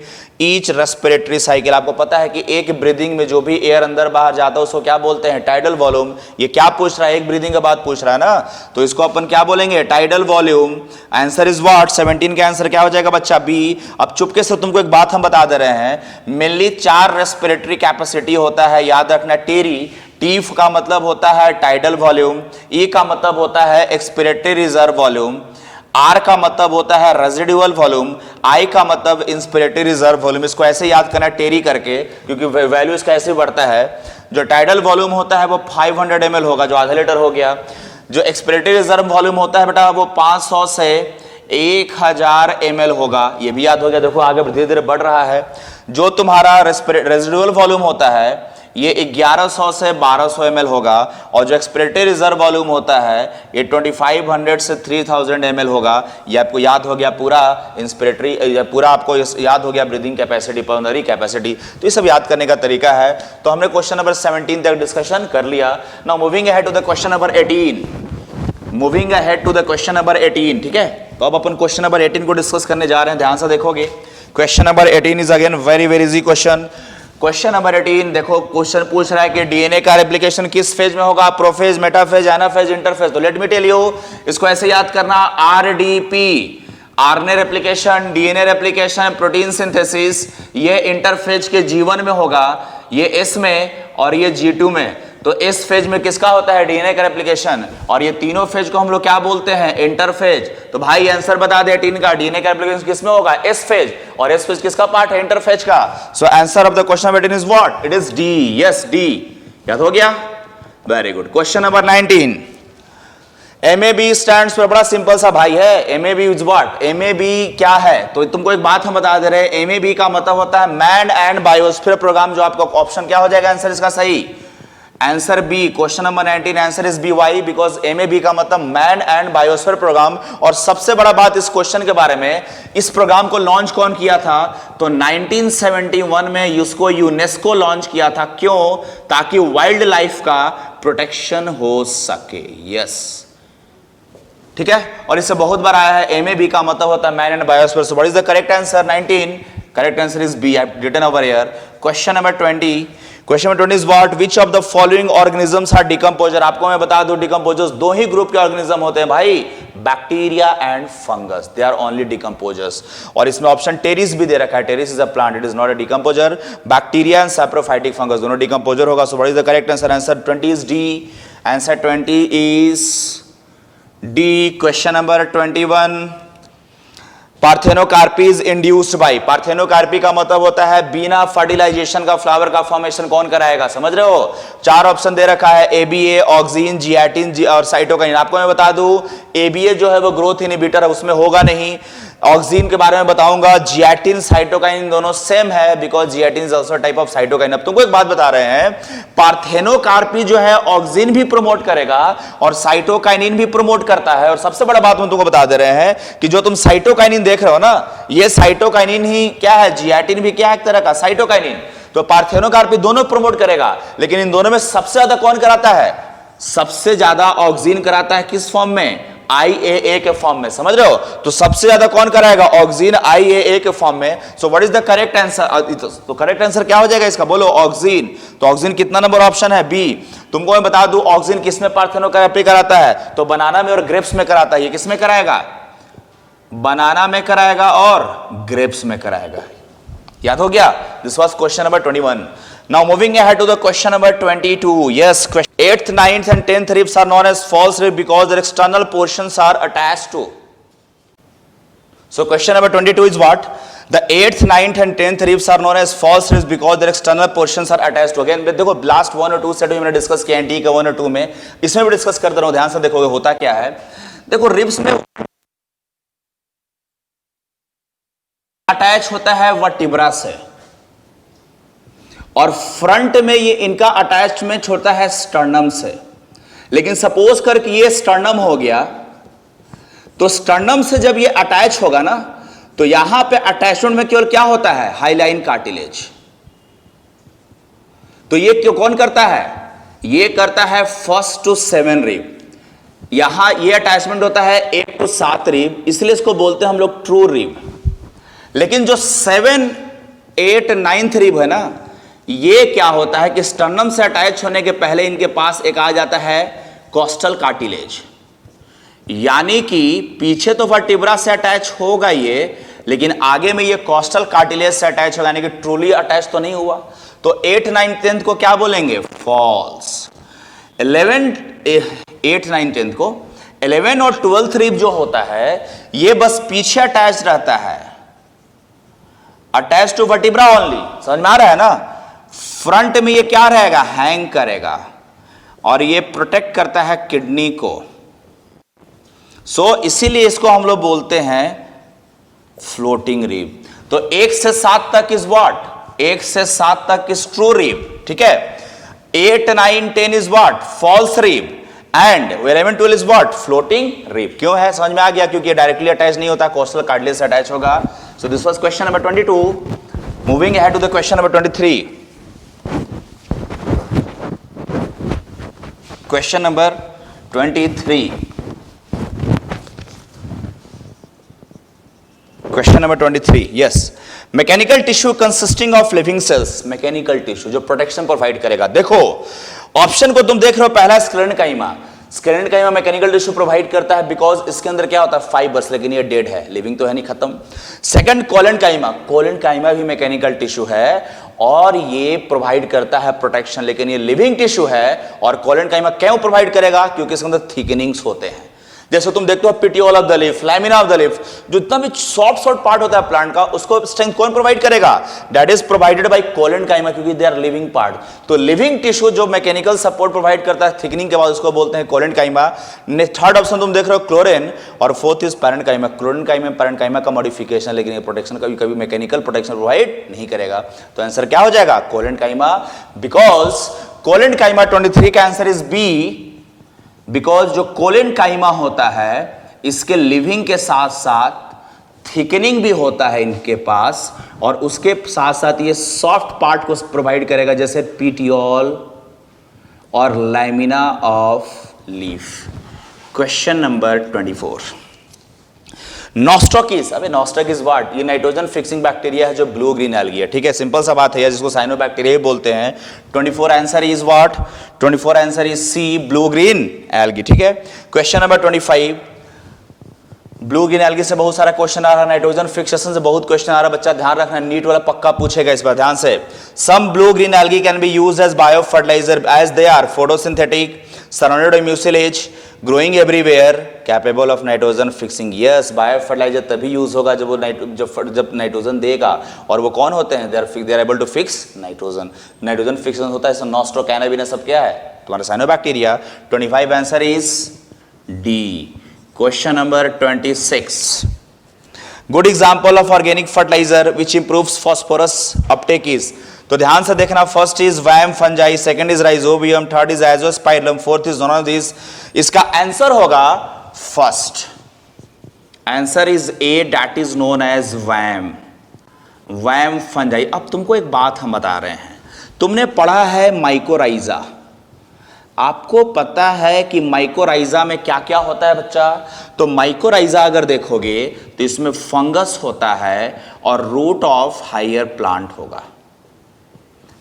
S2: each respiratory cycle। आपको पता है कि एक ब्रीदिंग में जो भी एयर अंदर बाहर जाता है उसको क्या बोलते हैं? Tidal volume. ये क्या पूछ रहा है? एक ब्रीदिंग के बाद पूछ रहा है ना, तो इसको अपन क्या बोलेंगे? Tidal volume. Answer is what? 17 का आंसर क्या हो जाएगा बच्चा? बी। अब चुपके से तुमको एक बात हम बता दे रहे हैं, मेनली 4 रेस्पिरेटरी कैपेसिटी होता है, याद रखना। टेरी, टीफ का मतलब होता है टाइडल वॉल्यूम, ई का मतलब होता है एक्सपिरेटरी रिजर्व वॉल्यूम, आर का मतलब होता है रेजिडुअल वॉल्यूम, आई का मतलब इंस्पिरेटरी रिजर्व वॉल्यूम। इसको ऐसे याद करना टेरी करके, क्योंकि वैल्यू इसका ऐसे बढ़ता है। जो टाइडल वॉल्यूम होता है वो 500 ml होगा, जो आधा लीटर हो गया। जो एक्सपिरेटरी रिजर्व वॉल्यूम होता है बेटा वो 500 से 1000 ml होगा, ये भी याद हो गया। देखो आगे धीरे धीरे बढ़ रहा है। जो तुम्हारा रेजिडुअल वॉल्यूम होता है ये 1100 से 1200 ml होगा, और जो एक्सपिरेटरी रिजर्व वॉल्यूम होता है ये 2500 से 3000 ml होगा। ये आपको याद हो गया पूरा इंस्पिरेटरी, पूरा आपको याद हो गया ब्रीदिंग कैपेसिटी, पल्मोनरी कैपेसिटी। तो ये सब याद करने का तरीका है। तो हमने क्वेश्चन नंबर 17 तक डिस्कशन कर लिया। Now moving ahead to the question number 18, moving ahead to the question number 18। ठीक है, तो अब अपन क्वेश्चन नंबर 18 को डिस्कस करने जा रहे हैं, ध्यान से देखोगे। Question number 18 is again very very easy question. Question number 18 देखो, क्वेश्चन पूछ रहा है कि डीएनए का रेप्लिकेशन किस फेज में होगा? Prophase, metaphase, anaphase, interphase. तो लेट मी टेल यू, इसको ऐसे याद करना, RDP, RNA replication, DNA replication, protein synthesis, ये इंटरफेज के G1 में होगा, ये S में और ये G2 में। तो इस फेज में किसका होता है? डीएनए का रेप्लिकेशन। और ये तीनों फेज को हम लोग क्या बोलते हैं? इंटरफेज। तो भाई आंसर बता दे 18 का, डीएनए का रेप्लिकेशन किसमें होगा? S phase. और एस फेज किसका पार्ट है? इंटरफेज का। सो answer of the question number 18 is what? It is D. Yes, D. याद हो गया? Very good. Question number 19, MAB stands पर, बड़ा सिंपल सा भाई है। MAB is what? MAB क्या है? तो तुमको एक बात हम बता दे रहे हैं, MAB का मतलब होता है मैन एंड बायोस्फीयर प्रोग्राम। जो आपका ऑप्शन क्या हो जाएगा आंसर इसका सही? Answer B. Question number 19 answer is B. Why? Because MAB का मतलब मैन एंड बायोस्फीयर प्रोग्राम। और सबसे बड़ा बात इस क्वेश्चन के बारे में, इस प्रोग्राम को लॉन्च कौन किया था? तो 1971 में इसको यूनेस्को लॉन्च किया था। क्यों? ताकि वाइल्ड लाइफ का प्रोटेक्शन हो सके। यस, ठीक है। और इससे बहुत बार आया है, MAB का मतलब होता है man and biosphere. So what is the correct answer? 19। Correct answer is B. I have written over here. Question number 20, question number 20 is what? Which of the following organisms are decomposer? आपको मैं बता दूं, decomposers दो ही group के organism होते हैं भाई, bacteria and fungus. They are only decomposers. और इसमें ऑप्शन टेरिस भी दे रखा है। Pteris is a plant, it is not a decomposer. Bacteria and saprophytic fungus दोनों डिकम्पोजर होगा। So what is the correct answer? Answer 20 is D. Answer 20 is D. Question number 21, parthenocarpy is induced by. Parthenocarpy का मतलब होता है बिना fertilisation का flower का formation कौन कराएगा? समझ रहे हो? 4 ऑप्शन दे रखा है, ABA, ऑक्सीन, जियाटिन और साइटोकाइन। आपको मैं बता दूं, ABA जो है वो ग्रोथ इनहिबिटर है, उसमें होगा नहीं। ऑक्सीन के बारे में बताऊंगा, जियाटिन, साइटोकाइन दोनों सेम है, because zeatin is also type of cytokine. अब तुमको एक बात बता रहे हैं, पार्थेनोकार्पी जो है ऑक्सीन भी प्रमोट करेगा और साइटोकाइनिन भी प्रमोट करता है। और सबसे बड़ा बात हम तुमको बता दे रहे हैं कि जो तुम साइटोकाइनिन देख रहे हो ना, ये साइटोकाइनिन ही क्या है? जियाटिन भी क्या है? एक तरह का साइटोकाइनिन। तो पार्थेनोकार्पी दोनों प्रमोट करेगा, लेकिन इन दोनों में सबसे ज्यादा कौन कराता है? सबसे ज्यादा ऑक्सीन कराता है। किस फॉर्म में? IAA के फॉर्म में। समझ रहे हो? तो सबसे ज्यादा कौन कराएगा? ऑक्सीन, IAA के फॉर्म में। So what is the correct answer? तो करेक्ट आंसर क्या हो जाएगा इसका? बोलो। ऑक्सीन। तो ऑक्सीन कितना नंबर ऑप्शन है? बी। तुमको मैं बता दूं, ऑक्सीन किसमें पार्थेनोकार्पी कराता है? तो बनाना में और ग्रेप्स में कराता है। ये किसमें कराएगा? बनाना में कराएगा और ग्रेप्स में कराएगा। याद हो गया? This was question number 21. Now moving ahead to the question number 22. Yes, 8th, 9th and 10th ribs are known as false rib because their external portions are attached to. So question number 22 is what? The 8th, 9th and 10th ribs are known as false ribs because their external portions are attached to. Again देखो last 1 और 2 set में मैंने discuss किया n t का 1 और 2 में, इसमें भी डिस्कस करता रहा हूं, ध्यान से देखोगे होता क्या है। देखो रिब्स में अटैच होता है वर्टिब्रा से, और फ्रंट में ये इनका अटैचमेंट होता है स्टर्नम से। लेकिन सपोज कर कि ये स्टर्नम हो गया, तो स्टर्नम से जब ये अटैच होगा ना, तो यहां पे अटैचमेंट में केवल क्या होता है, हाइलाइन कार्टिलेज। तो ये क्यों कौन करता है, ये करता है 1st to 7 रिब। यहां ये अटैचमेंट होता है 1 to 7 रिब, इसलिए इसको बोलते हैं हम लोग ट्रू रिब। लेकिन जो 7, 8, 9th रिब है ना, ये क्या होता है कि स्टर्नम से अटैच होने के पहले इनके पास एक आ जाता है कोस्टल कार्टिलेज, यानी कि पीछे तो वर्टिब्रा से अटैच होगा ये, लेकिन आगे में ये कोस्टल कार्टिलेज से अटैच होगा, यानी कि ट्रूली अटैच तो नहीं हुआ। तो 8, 9, 10 को क्या बोलेंगे, फॉल्स। 8, 9, 10 को 11 और 12th रिब जो होता है ये बस पीछे अटैच रहता है, अटैच टू वर्टिब्रा ओनली। समझ में आ रहा है ना। फ्रंट में ये क्या रहेगा, हैंग करेगा, और ये प्रोटेक्ट करता है किडनी को। इसीलिए इसको हम लोग बोलते हैं फ्लोटिंग रिब। तो 1 से 7 तक इज व्हाट, 1 से 7 तक इज ट्रू रिब, ठीक है। 8, 9, 10 is what, false rib, and 11, 12 is what, floating rib. क्यों है, समझ में आ गया, क्योंकि डायरेक्टली अटैच नहीं होता, कोस्टल कार्टिलेज से अटैच होगा। So this was question number 22। Moving ahead to the question number 23। Question number 23। Question number 23, yes. Mechanical tissue consisting of living cells, mechanical tissue जो प्रोटेक्शन प्रोवाइड करेगा। देखो option को तुम देख रहे हो, पहला sclerenchyma. Sclerenchyma mechanical tissue provide करता है बिकॉज इसके अंदर क्या होता है, फाइबर्स, लेकिन ये डेड है, लिविंग तो है नहीं, खत्म। सेकंड कोलेनकाइमा, कोलेनकाइमा भी मैकेनिकल टिश्यू है और ये प्रोवाइड करता है प्रोटेक्शन, लेकिन ये लिविंग टिश्यू है। और कोलेनकाइमा क्यों प्रोवाइड करेगा, क्योंकि इसके अंदर थिकनिंग्स होते हैं। जैसे तुम देखते हो petiole of the leaf, lamina of the leaf, जो इतना भी सॉफ्ट पार्ट होता है प्लांट का, उसको स्ट्रेंथ कौन प्रोवाइड करेगा, that is provided by collenchyma, क्योंकि दे आर लिविंग पार्ट। तो लिविंग टिश्यू जो मैकेनिकल सपोर्ट प्रोवाइड करता है थिकनिंग के बाद, उसको बोलते हैं कोलेनकाइमा। थर्ड ऑप्शन तुम देख रहे हो क्लोरेन, और fourth is parenchyma. Chlorenchyma parenchyma का मॉडिफिकेशन, लेकिन ये प्रोटेक्शन कभी कभी मैकेनिकल प्रोटेक्शन प्रोवाइड नहीं करेगा। तो आंसर क्या हो जाएगा, कोलेनकाइमा, बिकॉज कोलेनकाइमा 23 का आंसर इज बी, बिकॉज जो कोलेनकाइमा होता है इसके लिविंग के साथ साथ थिकनिंग भी होता है इनके पास, और उसके साथ साथ ये सॉफ्ट पार्ट को प्रोवाइड करेगा, जैसे पीटियोल और lamina of leaf. Question number 24। नॉस्ट्रोकिस, अबे नॉस्ट्रोकिस व्हाट, ये नाइट्रोजन फिक्सिंग बैक्टीरिया है जो ब्लू ग्रीन एल्गी है, ठीक है, सिंपल सा बात है, जिसको साइनोबैक्टीरिया बोलते हैं। 24 answer is what, 24 answer is C, blue green algae, ठीक है। Question number 25। Blue green algae से बहुत सारा क्वेश्चन आ रहा है, नाइट्रोजन फिक्सेशन से बहुत क्वेश्चन आ रहा है, बच्चा ध्यान रखना, नीट वाला पक्का पूछेगा इस बार ध्यान से। Some blue green algae can be used as bio fertiliser as they are photosynthetic, surrounded by mucilage, growing everywhere, capable of nitrogen fixing. Yes, bio fertiliser तभी यूज होगा जब वो जब नाइट्रोजन देगा, और वो कौन होते हैं, they are able to fix nitrogen. Nitrogen fixation होता है, नॉस्ट्रो कैनाबिना सब क्या है, तुम्हारा cyanobacteria. 25 answer is D. Question number 26। Good example of organic fertilizer which improves phosphorus uptake is. तो ध्यान से देखना, first is VAM fungi, second is Rhizobium, third is Azospirillum, fourth is none of this. इसका आंसर होगा first, answer is A, that is known as VAM, वैम fungi. अब तुमको एक बात हम बता रहे हैं, तुमने पढ़ा है माइकोराइजा, आपको पता है कि माइकोराइजा में क्या क्या होता है बच्चा। तो माइकोराइजा अगर देखोगे तो इसमें फंगस होता है और रूट ऑफ हायर प्लांट होगा,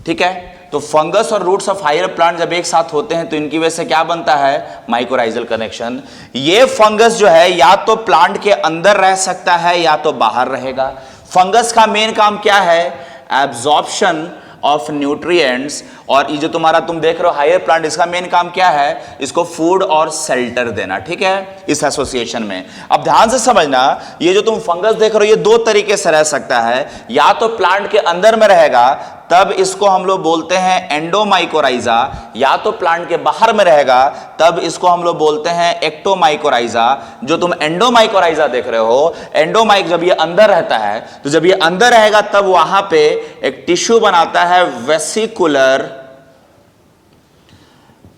S2: ठीक है। तो फंगस और रूट्स ऑफ हायर प्लांट जब एक साथ होते हैं तो इनकी वजह से क्या बनता है, माइकोराइजल कनेक्शन। ये फंगस जो है या तो प्लांट के अंदर रह सकता है या तो बाहर रहेगा। फंगस का मेन काम क्या है, एब्जॉर्प्शन ऑफ न्यूट्रिएंट्स, और ये जो तुम्हारा तुम देख रहे हो हायर प्लांट, इसका मेन काम क्या है, इसको फूड और शेल्टर देना, ठीक है, इस एसोसिएशन में। अब ध्यान से समझना, ये जो तुम फंगस देख रहे हो ये दो तरीके से रह सकता है, या तो प्लांट के अंदर में रहेगा तब इसको हम लोग बोलते हैं एंडोमाइकोराइजा, या तो प्लांट के बाहर में रहेगा तब इसको हम लोग बोलते हैं एक्टोमाइकोराइजा। जो तुम एंडोमाइकोराइजा देख रहे हो, एंडोमाइक जब ये अंदर रहता है, तो जब ये अंदर रहेगा तब वहां पे एक टिश्यू बनाता है वेसिकुलर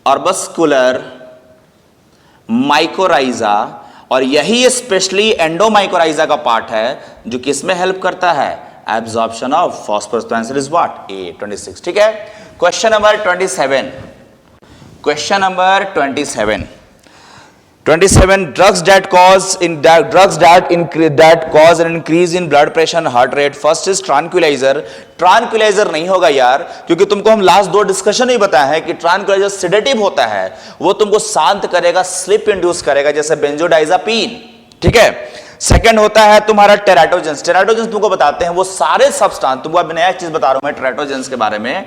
S2: ऑर्बस्कुलर माइकोराइजा, और यही स्पेशली एंडोमाइकोराइजा का पार्ट है जो किसमें हेल्प करता है, एब्जॉर्प्शन ऑफ फॉस्फोरस। तो आंसर इज व्हाट, ए 26, ठीक है। Question number 27, question number 27, drugs that cause an increase in blood pressure and heart rate. First is tranquilizer नहीं होगा यार, क्योंकि तुमको हम लास्ट दो डिस्कशन ही बताया है कि ट्रांक्विलाइजर सेडेटिव होता है, वो तुमको शांत करेगा, स्लिप इंड्यूस करेगा, जैसे बेंजोडाइजापीन, ठीक है। सेकंड होता है तुम्हारा टेराटोजेंस तुमको बताते हैं वो सारे सब्सटेंस, तुमको अब नया चीज बता रहा हूं मैं टेराटोजेंस के बारे में।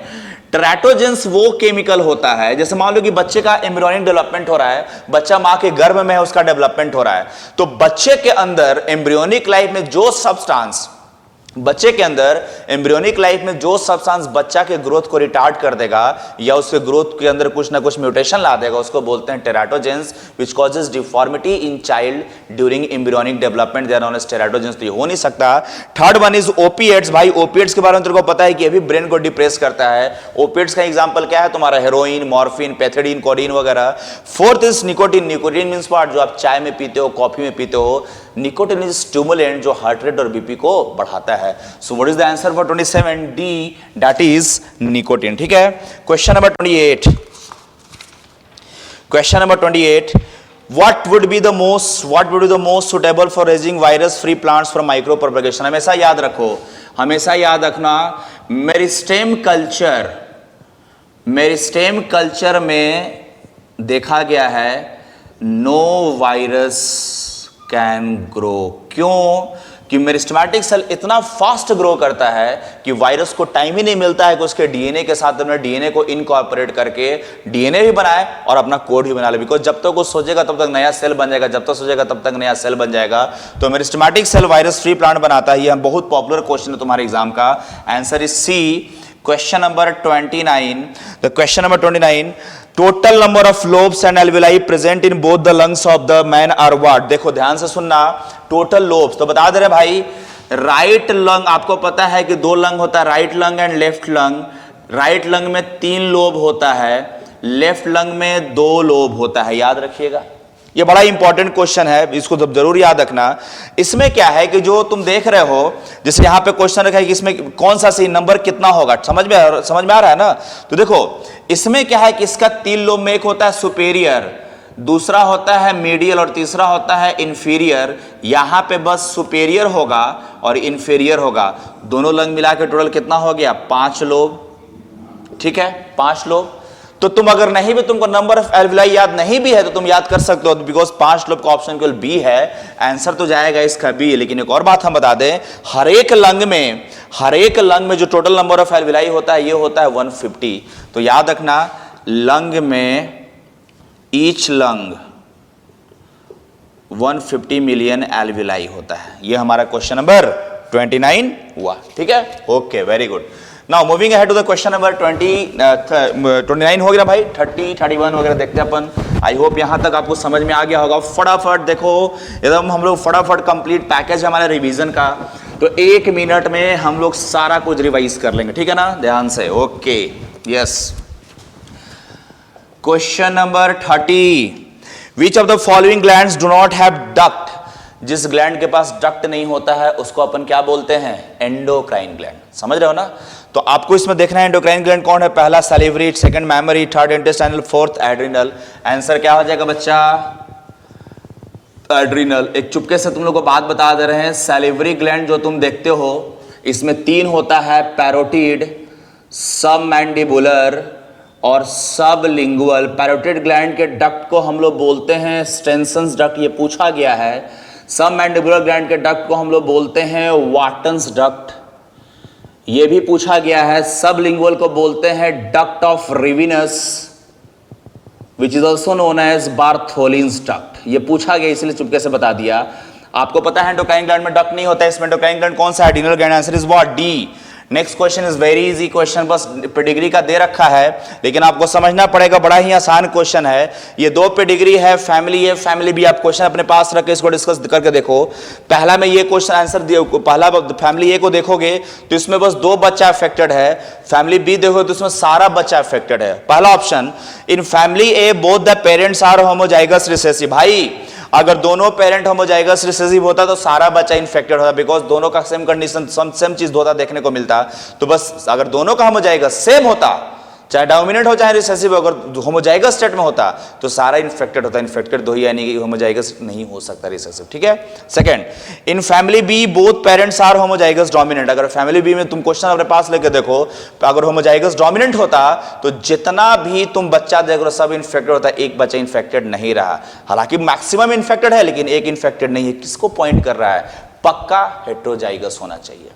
S2: टेराटोजेंस वो केमिकल होता है, जैसे मान लो कि बच्चे का एम्ब्रियोनिक डेवलपमेंट हो रहा है, बच्चा मां के गर्भ में है, उसका डेवलपमेंट हो रहा है, तो बच्चे के अंदर एम्ब्रियोनिक लाइफ में जो सब्सटेंस बच्चा के ग्रोथ को रिटार्ड कर देगा या उसके ग्रोथ के अंदर कुछ ना कुछ म्यूटेशन ला देगा, उसको बोलते हैं teratogens, which causes deformity in child during embryonic development, they are known as teratogens. तो ये हो नहीं सकता। Third one is opiates. भाई ओपिएट्स के बारे में तुमको पता है कि अभी ब्रेन को डिप्रेस करता है। ओपिएट्स का एग्जांपल क्या है तुम्हारा, हेरोइन, मॉर्फिन, पैथेडीन, कोडीन वगैरह। Fourth is nicotine means what, जो आप चाय में पीते हो, कॉफी में पीते हो। निकोटीन इज स्टिमुलेंट जो हार्ट रेट और बीपी को बढ़ाता है। So what is the answer for 27, D, that is nicotine, ठीक है। Question number 28, question number 28, what would be the most suitable for raising virus free plants from micro propagation? हमेशा याद रखो, हमेशा याद रखना, मेरिस्टेम कल्चर में देखा गया है नो वायरस कैन ग्रो। क्यों? कि मेरिस्टेमेटिक सेल इतना फास्ट ग्रो करता है कि वायरस को टाइम ही नहीं मिलता है कि उसके डीएनए के साथ अपने डीएनए को इनकॉर्पोरेट करके डीएनए भी बनाए और अपना कोड भी बना ले। बिकॉज जब तक वो सोचेगा तब तक नया सेल बन जाएगा, जब तक सोचेगा तब तक नया सेल बन जाएगा। तो meristematic cell virus free plant बनाता है। यह बहुत पॉपुलर क्वेश्चन है तुम्हारे एग्जाम का। Answer is C, question number 29। The question number 29, total number of lobes and alveoli present in both the lungs of the man are what. देखो ध्यान से सुनना, टोटल लोब्स तो बता दे रहे भाई। राइट लंग, आपको पता है कि दो लंग होता है, right lung and left lung. Right lung में 3 लोब होता है, लेफ्ट लंग में 2 लोब होता है। याद रखिएगा, ये बड़ा इंपॉर्टेंट क्वेश्चन है, इसको जरूर याद रखना। इसमें क्या है कि जो तुम देख रहे हो, जैसे यहां पे क्वेश्चन रखा है कि इसमें कौन सा सही नंबर कितना होगा, समझ में आ रहा है ना। तो देखो इसमें क्या है कि इसका 3 लोब में एक होता है सुपेरियर, दूसरा होता है मीडियल और तीसरा होता है इंफीरियर। यहां पे बस सुपेरियर होगा और इंफीरियर होगा। दोनों लंग मिला के टोटल कितना हो गया, 5 लोब, ठीक है, 5 लोब। तो तुम अगर नहीं भी, तुमको नंबर ऑफ एल्विलाई याद नहीं भी है तो तुम याद कर सकते हो, बिकॉज 5 लोब का ऑप्शन केवल बी है। आंसर तो जाएगा इसका बी। लेकिन एक और बात हम बता दें, हर एक लंग में जो टोटल नंबर ऑफ एल्विलाई होता है ये होता है 150। तो याद रखना, लंग में ईच लंग 150 मिलियन एल्विलाई होता है। ये हमारा क्वेश्चन नंबर 29 हुआ, ठीक है। Okay, very good. Now moving ahead to the question number 29 हो गया भाई। 30, 31 वगैरह देखते हैं अपन। आई होप यहां तक आपको समझ में आ गया होगा। फटाफट देखो, एकदम हम लोग फटाफट कंप्लीट पैकेज हमारे रिवीजन का। तो 1 मिनट में हम लोग सारा कुछ रिवाइज कर लेंगे, ठीक है ना, ध्यान से। Okay, yes. Question number 30, which of the following glands do not have duct. जिस ग्लैंड के पास डक्ट नहीं होता है उसको अपन क्या बोलते हैं, एंडोक्राइन ग्लैंड। समझ रहे हो ना। तो आपको इसमें देखना है एंडोक्राइन ग्लैंड कौन है। पहला salivary, second memory, third intestinal, fourth adrenal. Answer क्या हो जाएगा बच्चा, एड्रिनल। एक चुपके से तुम लोग को बात बता दे रहे हैं, सैलिवरी ग्लैंड जो तुम देखते हो इसमें 3 होता है, पैरोटिड, सब मैंडिबुलर और सब लिंगुअल। पैरोटिड ग्लैंड के डक्ट को हम लोग बोलते हैं स्टेंसन्स डक्ट, ये पूछा गया है। सब मैंडिबुलर ग्लैंड के डक्ट को हम लोग बोलते हैं वाटन्स डक्ट, ये भी पूछा गया है, सबलिंगुअल को बोलते हैं duct of Rivinus which is also known as Bartholin's duct. ये पूछा गया इसलिए चुपके से बता दिया। आपको पता है एंडोक्राइन ग्लैंड में डक्ट नहीं होता है, इसमें एंडोक्राइन ग्लैंड कौन सा है? Adrenal gland. Answer is what? D. Next question is very easy question, बस पेडिग्री का दे रखा है लेकिन आपको समझना पड़ेगा, बड़ा ही आसान क्वेश्चन है। ये दो पेडिग्री है, फैमिली ए फैमिली बी। आप क्वेश्चन अपने पास रख के इसको डिस्कस करके देखो। पहला में ये क्वेश्चन आंसर दिया, पहला फैमिली ए को देखोगे तो इसमें बस 2 बच्चा अफेक्टेड है, फैमिली बी देखो तो इसमें सारा बच्चा अफेक्टेड है। पहला option, in family A both the parents are homozygous recessive. भाई अगर दोनों पेरेंट होमोजाइगस रिसेसिव होता तो सारा बच्चा इन्फेक्टेड होता, बिकॉज दोनों का सेम कंडीशन सेम चीज होता देखने को मिलता। तो बस अगर दोनों का होमोजाइगस सेम होता, चाहे डोमिनेंट हो चाहे रिसेसिव, अगर होमोजाइगस स्टेट में होता तो सारा इन्फेक्टेड होता। इन्फेक्टेड दो ही, यानी कि होमोजाइगस नहीं हो सकता रिसेसिव। ठीक है। Second, in family B both parents are homozygous dominant. अगर फैमिली बी में तुम क्वेश्चन अपने पास लेके देखो, अगर होमोजाइगस डोमिनेंट होता तो जितना भी तुम बच्चा देख रहे हो सब इन्फेक्टेड होता, एक बच्चा इन्फेक्टेड नहीं रहा। हालांकि मैक्सिमम इन्फेक्टेड है लेकिन एक इन्फेक्टेड नहीं है। किसको पॉइंट कर रहा है? पक्का हेटेरोजाइगस होना चाहिए।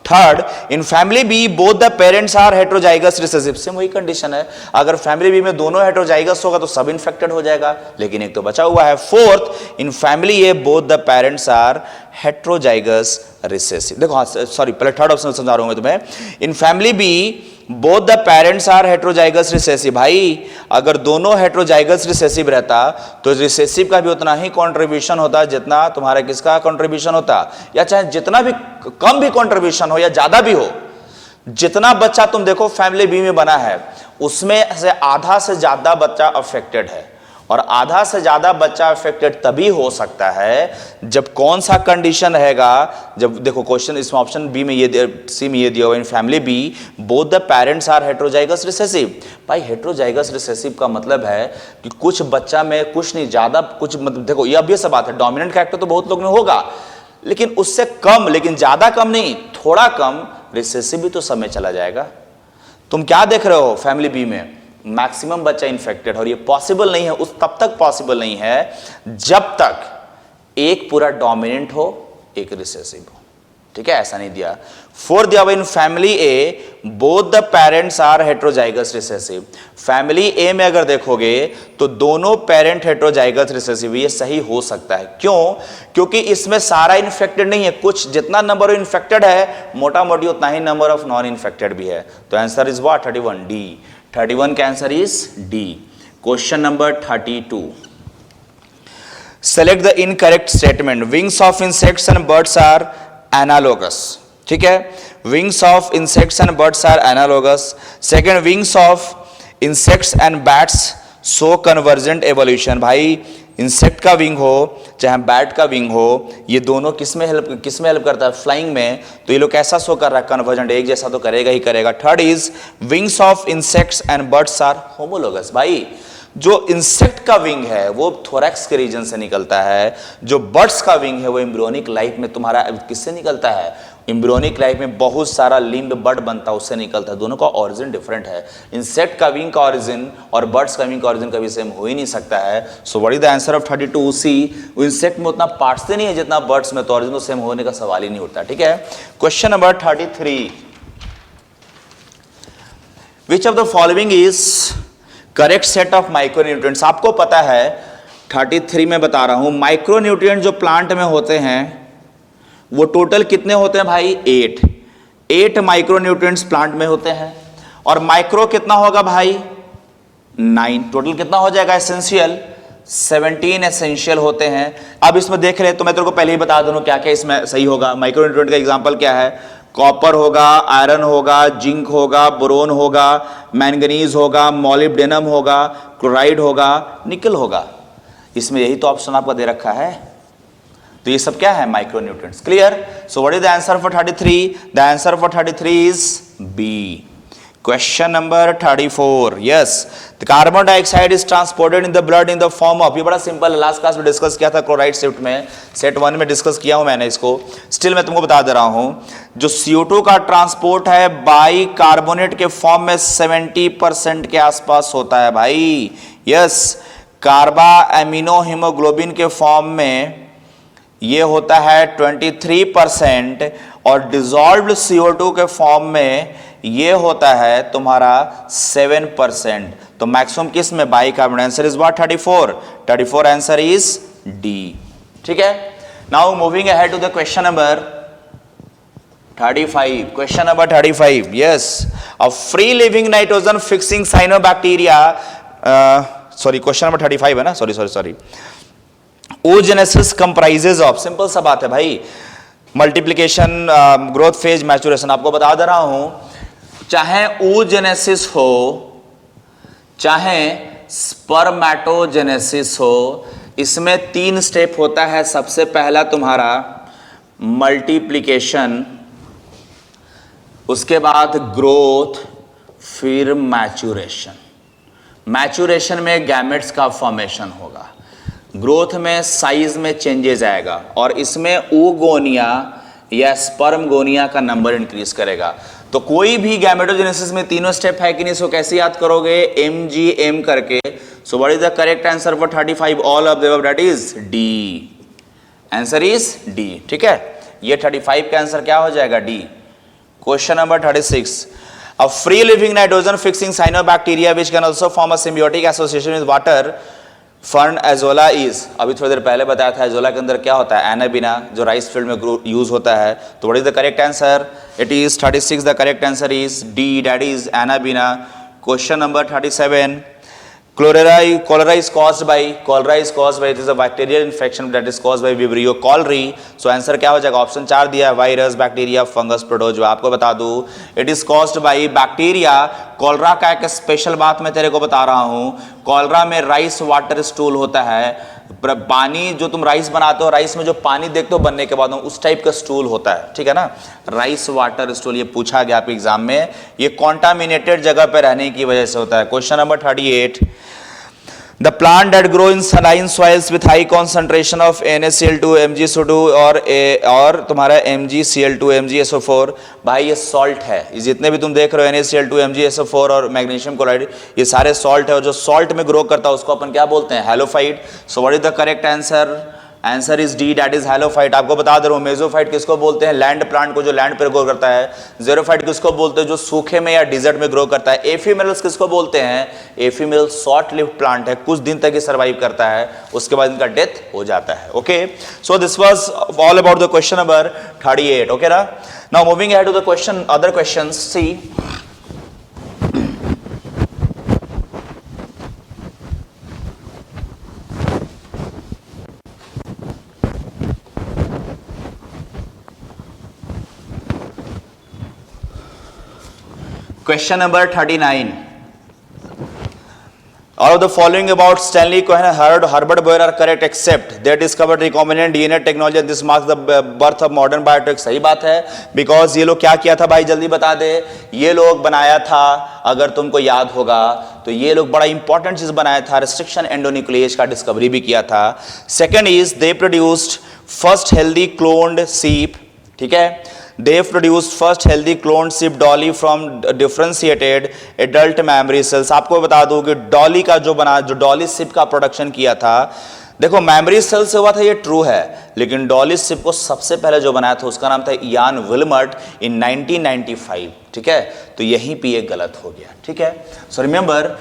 S2: Third, in family B both the parents are heterozygous recessive. Same वही कंडीशन है, अगर फैमिली बी में दोनों हेटेरोजाइगस होगा तो सब इन्फेक्टेड हो जाएगा, लेकिन एक तो बचा हुआ है। Fourth, in family A both the parents are heterozygous recessive. देखो सॉरी, पहले थर्ड ऑप्शन समझा रहा हूं मैं तुम्हें। In family B both the parents are heterozygous recessive. भाई अगर दोनों हेटेरोजाइगस रिसेसिव रहता तो रिसेसिव का भी उतना ही कंट्रीब्यूशन होता जितना तुम्हारा किसका कंट्रीब्यूशन होता, या चाहे जितना भी कम भी कंट्रीब्यूशन हो या ज्यादा भी हो। जितना बच्चा तुम देखो फैमिली बी में बना है उसमें से आधा से ज्यादा बच्चा अफेक्टेड है, और आधा से ज्यादा बच्चा अफेक्टेड तभी हो सकता है जब कौन सा कंडीशन रहेगा, जब देखो क्वेश्चन इसमें ऑप्शन बी में ये सी में ये दिया हुआ, in family B both the parents are heterozygous recessive. भाई हेटेरोजाइगस रिसेसिव का मतलब है कि कुछ बच्चा में कुछ नहीं ज्यादा कुछ, मतलब देखो ये ऑब्वियस बात है, डोमिनेंट कैरेक्टर तो बहुत लोग में होगा लेकिन उससे कम, लेकिन ज्यादा कम नहीं, थोड़ा कम रिसेसिव भी तो समय चला जाएगा। तुम क्या देख रहे हो फैमिली बी में? मैक्सिमम बच्चा इन्फेक्टेड, और ये पॉसिबल नहीं है, उस तब तक पॉसिबल नहीं है जब तक एक पूरा डोमिनेंट हो एक रिसेसिव हो। ठीक है, ऐसा नहीं दिया। फोर्थ दिया हुआ, in family A both the parents are heterozygous recessive. Family A में अगर देखोगे तो दोनों पेरेंट हेटेरोजाइगस रिसेसिव, ये सही हो सकता है। क्यों? क्योंकि इसमें सारा इन्फेक्टेड नहीं है, कुछ जितना नंबर ऑफ इन्फेक्टेड है मोटा मोटी उतना ही नंबर ऑफ नॉन इन्फेक्टेड भी है। तो आंसर इज व्हाट? 31, डी। 31 का answer is D. Question number 32, select the incorrect statement. Wings of insects and birds are analogous. ठीक है, wings of insects and birds are analogous. Second, wings of insects and bats show convergent evolution. भाई insect का wing हो चाहे bat का wing हो, ये दोनों किसमें हेल्प करता है? फ्लाइंग में। तो ये लोग कैसा शो कर रहा है? कन्वर्जेंट, एक जैसा तो करेगा ही करेगा। Third is wings of insects and birds are homologous. भाई जो इंसेक्ट का विंग है वो थोरैक्स के रीजन से निकलता है, जो बर्ड्स का विंग है वो एम्ब्रियोनिक लाइफ में तुम्हारा किससे निकलता है? एम्ब्रियोनिक लाइफ में बहुत सारा लिम्ब बर्ड बनता है उससे निकलता है। दोनों का ओरिजिन डिफरेंट है। इंसेक्ट का विंग का ओरिजिन और बर्ड्स का विंग का ओरिजिन कभी सेम हो ही नहीं सकता है। So what is the answer of 32 C? Insect में उतना पार्ट्स नहीं है जितना बर्ड्स में, तो ओरिजिन सेम होने का सवाल ही नहीं उठता। ठीक है। Question number 33, which of the following is correct set of micronutrients? आपको पता है 33 में बता रहा हूं, माइक्रोन्यूट्रिएंट जो प्लांट में होते हैं वो टोटल कितने होते हैं भाई? 8 माइक्रोन्यूट्रिएंट्स प्लांट में होते हैं, और माइक्रो कितना होगा भाई? 9। टोटल कितना हो जाएगा? एसेंशियल 17 एसेंशियल होते हैं। अब इसमें देख रहे हैं तो मैं तेरे को पहले ही बता दूं क्या क्या इसमें सही होगा। माइक्रोन्यूट्रिएंट का एग्जांपल क्या है? कॉपर होगा, आयरन होगा, जिंक होगा, बोरोन होगा, मैंगनीज होगा, मॉलिब्डेनम होगा, क्लोराइड होगा, निकल होगा। इसमें यही तो ऑप्शन आपका दे रखा है। तो ये सब क्या है? Micronutrients. Clear? So what is the answer for 33? The answer for 33 is B. Question number 34, yes, the carbon dioxide is transported in the blood in the form of, ये बड़ा सिंपल है, लास्ट क्लास में discuss किया था chloride shift में, set 1 में discuss किया हूं मैंने इसको, स्टिल मैं तुमको बता दे रहा हूं। जो CO2 का ट्रांसपोर्ट है बाई कार्बोनेट के फॉर्म में 70% के आसपास होता है भाई। यस, कार्बा एमिनो हीमोग्लोबिन के फॉर्म में ये होता है 23%, और डिजॉल्व्ड CO2 के फॉर्म में ये होता है तुम्हारा 7%। तो मैक्सिमम किस में? Bicarbonate. Answer is what? 34 answer is D. ठीक है, now moving ahead to the question number 35. Question number 35. Yes, a free living nitrogen fixing cyanobacteria. Sorry, question number 35 है ना? Sorry. Oogenesis comprises of, simple सा बात है भाई, multiplication, growth phase, maturation. आपको बता दे रहा हूं, चाहे oogenesis हो चाहे स्पर्मेटोजेनेसिस हो, इसमें 3 स्टेप होता है। सबसे पहला तुम्हारा मल्टीप्लीकेशन, उसके बाद ग्रोथ, फिर मैचुरेशन। मैचुरेशन में गैमेट्स का फॉर्मेशन होगा, ग्रोथ में साइज में चेंजेस आएगा, और इसमें oogonia या स्पर्मगोनिया का नंबर इंक्रीज करेगा। तो कोई भी गैमेटोजेनेसिस में तीनों स्टेप है कि नहीं, इसको कैसे याद करोगे? MGM करके। सो what is the correct answer for 35? All of the above, that is D. Answer is D. ठीक है, ये 35 का आंसर क्या हो जाएगा? D. Question number 36. A free living nitrogen fixing cyanobacteria which can also form a symbiotic association with water fern azolla is. अभी थोड़ी देर पहले बताया था एजोला के अंदर क्या होता है? एनाबिना, जो राइस फील्ड में यूज होता है। तो what is the correct answer? It is 36। The correct answer is D, that is Anabaena. Question number 37. Cholera is caused by, it is a bacterial infection that is caused by Vibrio cholerae. So answer क्या हो जाएगा? Option 4 दिया है, virus, bacteria, fungus, protozoa. आपको बता दूं, it is caused by bacteria. Cholera का एक स्पेशल बात मैं तेरे को बता रहा हूं, कॉलरा में राइस वाटर स्टूल होता है। पानी जो तुम राइस बनाते हो, राइस में जो पानी देखते हो बनने के बाद, उस टाइप का स्टूल होता है। ठीक है ना, राइस वाटर स्टूल। ये पूछा गया आपके एग्जाम में, ये कॉन्टामिनेटेड जगह पे रहने की वजह से होता है। Question number 38. The plant that grow in saline soils with high concentration of NaCl2, MgSO2 और तुम्हारा MgCl2, MgSO4, भाई ये सॉल्ट है। ये जितने भी तुम देख रहे हो NaCl2, MgSO4 और मैग्नीशियम क्लोराइड, ये सारे सॉल्ट है, और जो सॉल्ट में ग्रो करता है उसको अपन क्या बोलते हैं? Halophyte. So what is the correct answer? Answer is D, that is halophyte. आपको बता दे रहा हूं, मेसोफाइट किसको बोलते हैं? लैंड प्लांट को, जो लैंड पर ग्रो करता है। जेरोफाइट किसको बोलते हैं? जो सूखे में या डिजर्ट में ग्रो करता है। एफिमेरल्स किसको बोलते हैं? एफिमेरल शॉर्ट लिव्ड प्लांट है, कुछ दिन तक ये सर्वाइव करता है, उसके बाद इनका डेथ हो जाता है। Okay, so this was all about the question number 38। Okay ना, now moving ahead to the question, other questions. See, Question number 39. All of the following about Stanley Cohen and Herbert Boyer are correct except they discovered recombinant DNA technology and this marks the birth of modern biotech. सही बात है, because ये लोग क्या किया था भाई, जल्दी बता दे। ये लोग बनाया था, अगर तुमको याद होगा तो ये लोग बड़ा इंपॉर्टेंट चीज बनाया था, रिस्ट्रिक्शन एंडोन्यूक्लिएज का डिस्कवरी भी किया था। Second is they produced first healthy cloned सीप। ठीक है, they produced first healthy cloned sheep dolly from differentiated adult mammary cells। आपको बता दूं कि डॉली का जो बना, जो डॉली शिप का प्रोडक्शन किया था, देखो मैमरी सेल से हुआ था, ये ट्रू है, लेकिन डॉली शिप को सबसे पहले जो बनाया था उसका नाम था यान विल्मर्ट इन 1995। ठीक है, तो यहीं पे ये गलत हो गया। ठीक है, सो रिमेंबर,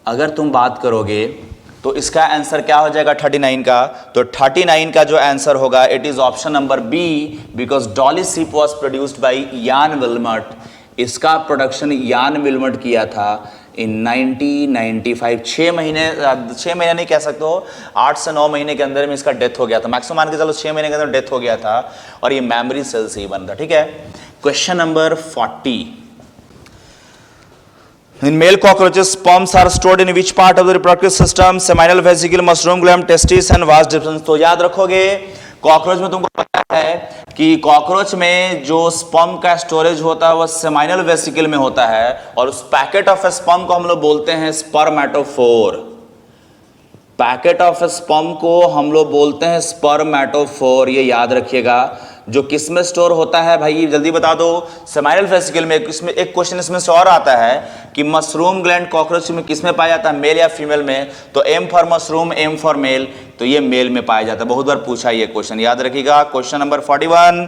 S2: अगर तुम बात करोगे तो इसका आंसर क्या हो जाएगा 39 का? तो 39 का जो आंसर होगा, it is option number B, because Dolly sheep was produced by Ian Wilmut. इसका प्रोडक्शन यान विल्मर्ट किया था इन 1995। 6 महीने नहीं कह सकते हो, 8 से 9 महीने के अंदर में इसका डेथ हो गया था। मैक्सिमम मान के चलो 6 महीने के अंदर डेथ हो गया था, और ये मेमोरी सेल से ही बन था। ठीक है, question number 40. In male cockroaches, sperms are stored in which part of the reproductive system? Seminal vesicle, mushroom gland, testis and vas deferens। तो याद रखोगे, कॉकरोच में तुमको पता है कि कॉकरोच में जो स्पर्म का स्टोरेज होता है वो सेमाइनल वेसिकल में होता है, और उस पैकेट ऑफ स्पर्म को हम लोग बोलते हैं स्पर्मेटोफोर। पैकेट ऑफ स्पर्म को हम लोग बोलते हैं स्पर्मेटोफोर, ये याद रखिएगा। जो किस में स्टोर होता है भाई, जल्दी बता दो। सेमाइनल वेसिकल में। इसमें एक क्वेश्चन इसमें से और आता है कि मशरूम ग्लैंड कॉकरोच में किस में पाया जाता है, मेल या फीमेल में? तो M for mushroom, M for male, तो ये मेल में पाया जाता है। बहुत बार पूछा ये क्वेश्चन, याद रखिएगा। Question number 41.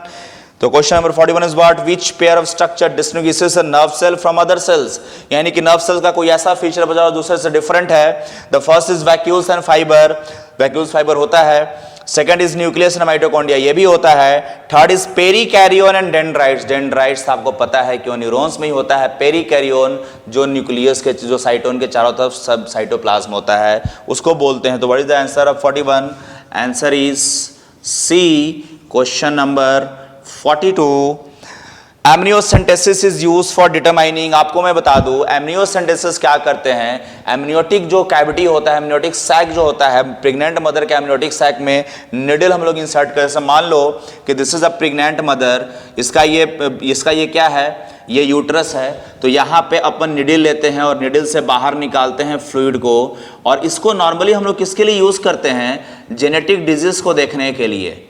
S2: तो question number 41 is what, which pair of structure distinguishes a nerve cell from other cells, यानी कि नर्व सेल्स का कोई ऐसा फीचर बचा जो दूसरे से डिफरेंट है। The first is vacuoles and fibre, vacuoles fibre होता है। Second is nucleus and mitochondria, ये भी होता है। Third is perikaryon and dendrites, dendrites आपको पता है क्यों न्यूरॉन्स में ही होता है। पेरिकैरियोन जो न्यूक्लियस के, जो साइटोन के चारों तरफ सब साइटोप्लाज्म होता है, उसको बोलते हैं। तो what is the answer of 41? Answer is C, question number 42। Amniocentesis is use for determining, आपको मैं बता दूं एमनियोसेंटेसिस क्या करते हैं। एमनियोटिक जो कैविटी होता है, एमनियोटिक सैक जो होता है, प्रेग्नेंट मदर के एमनियोटिक सैक में निडल हम लोग इंसर्ट करते हैं। मान लो कि this is a pregnant mother, इसका ये क्या है, ये यूट्रस है। तो यहाँ पे अपन निडल लेते हैं और निडल से बाहर निकालते हैं फ्लूइड को, और इसको नॉर्मली हम लोग किसके लिए यूज करते हैं, जेनेटिक डिजीज को देखने के लिए।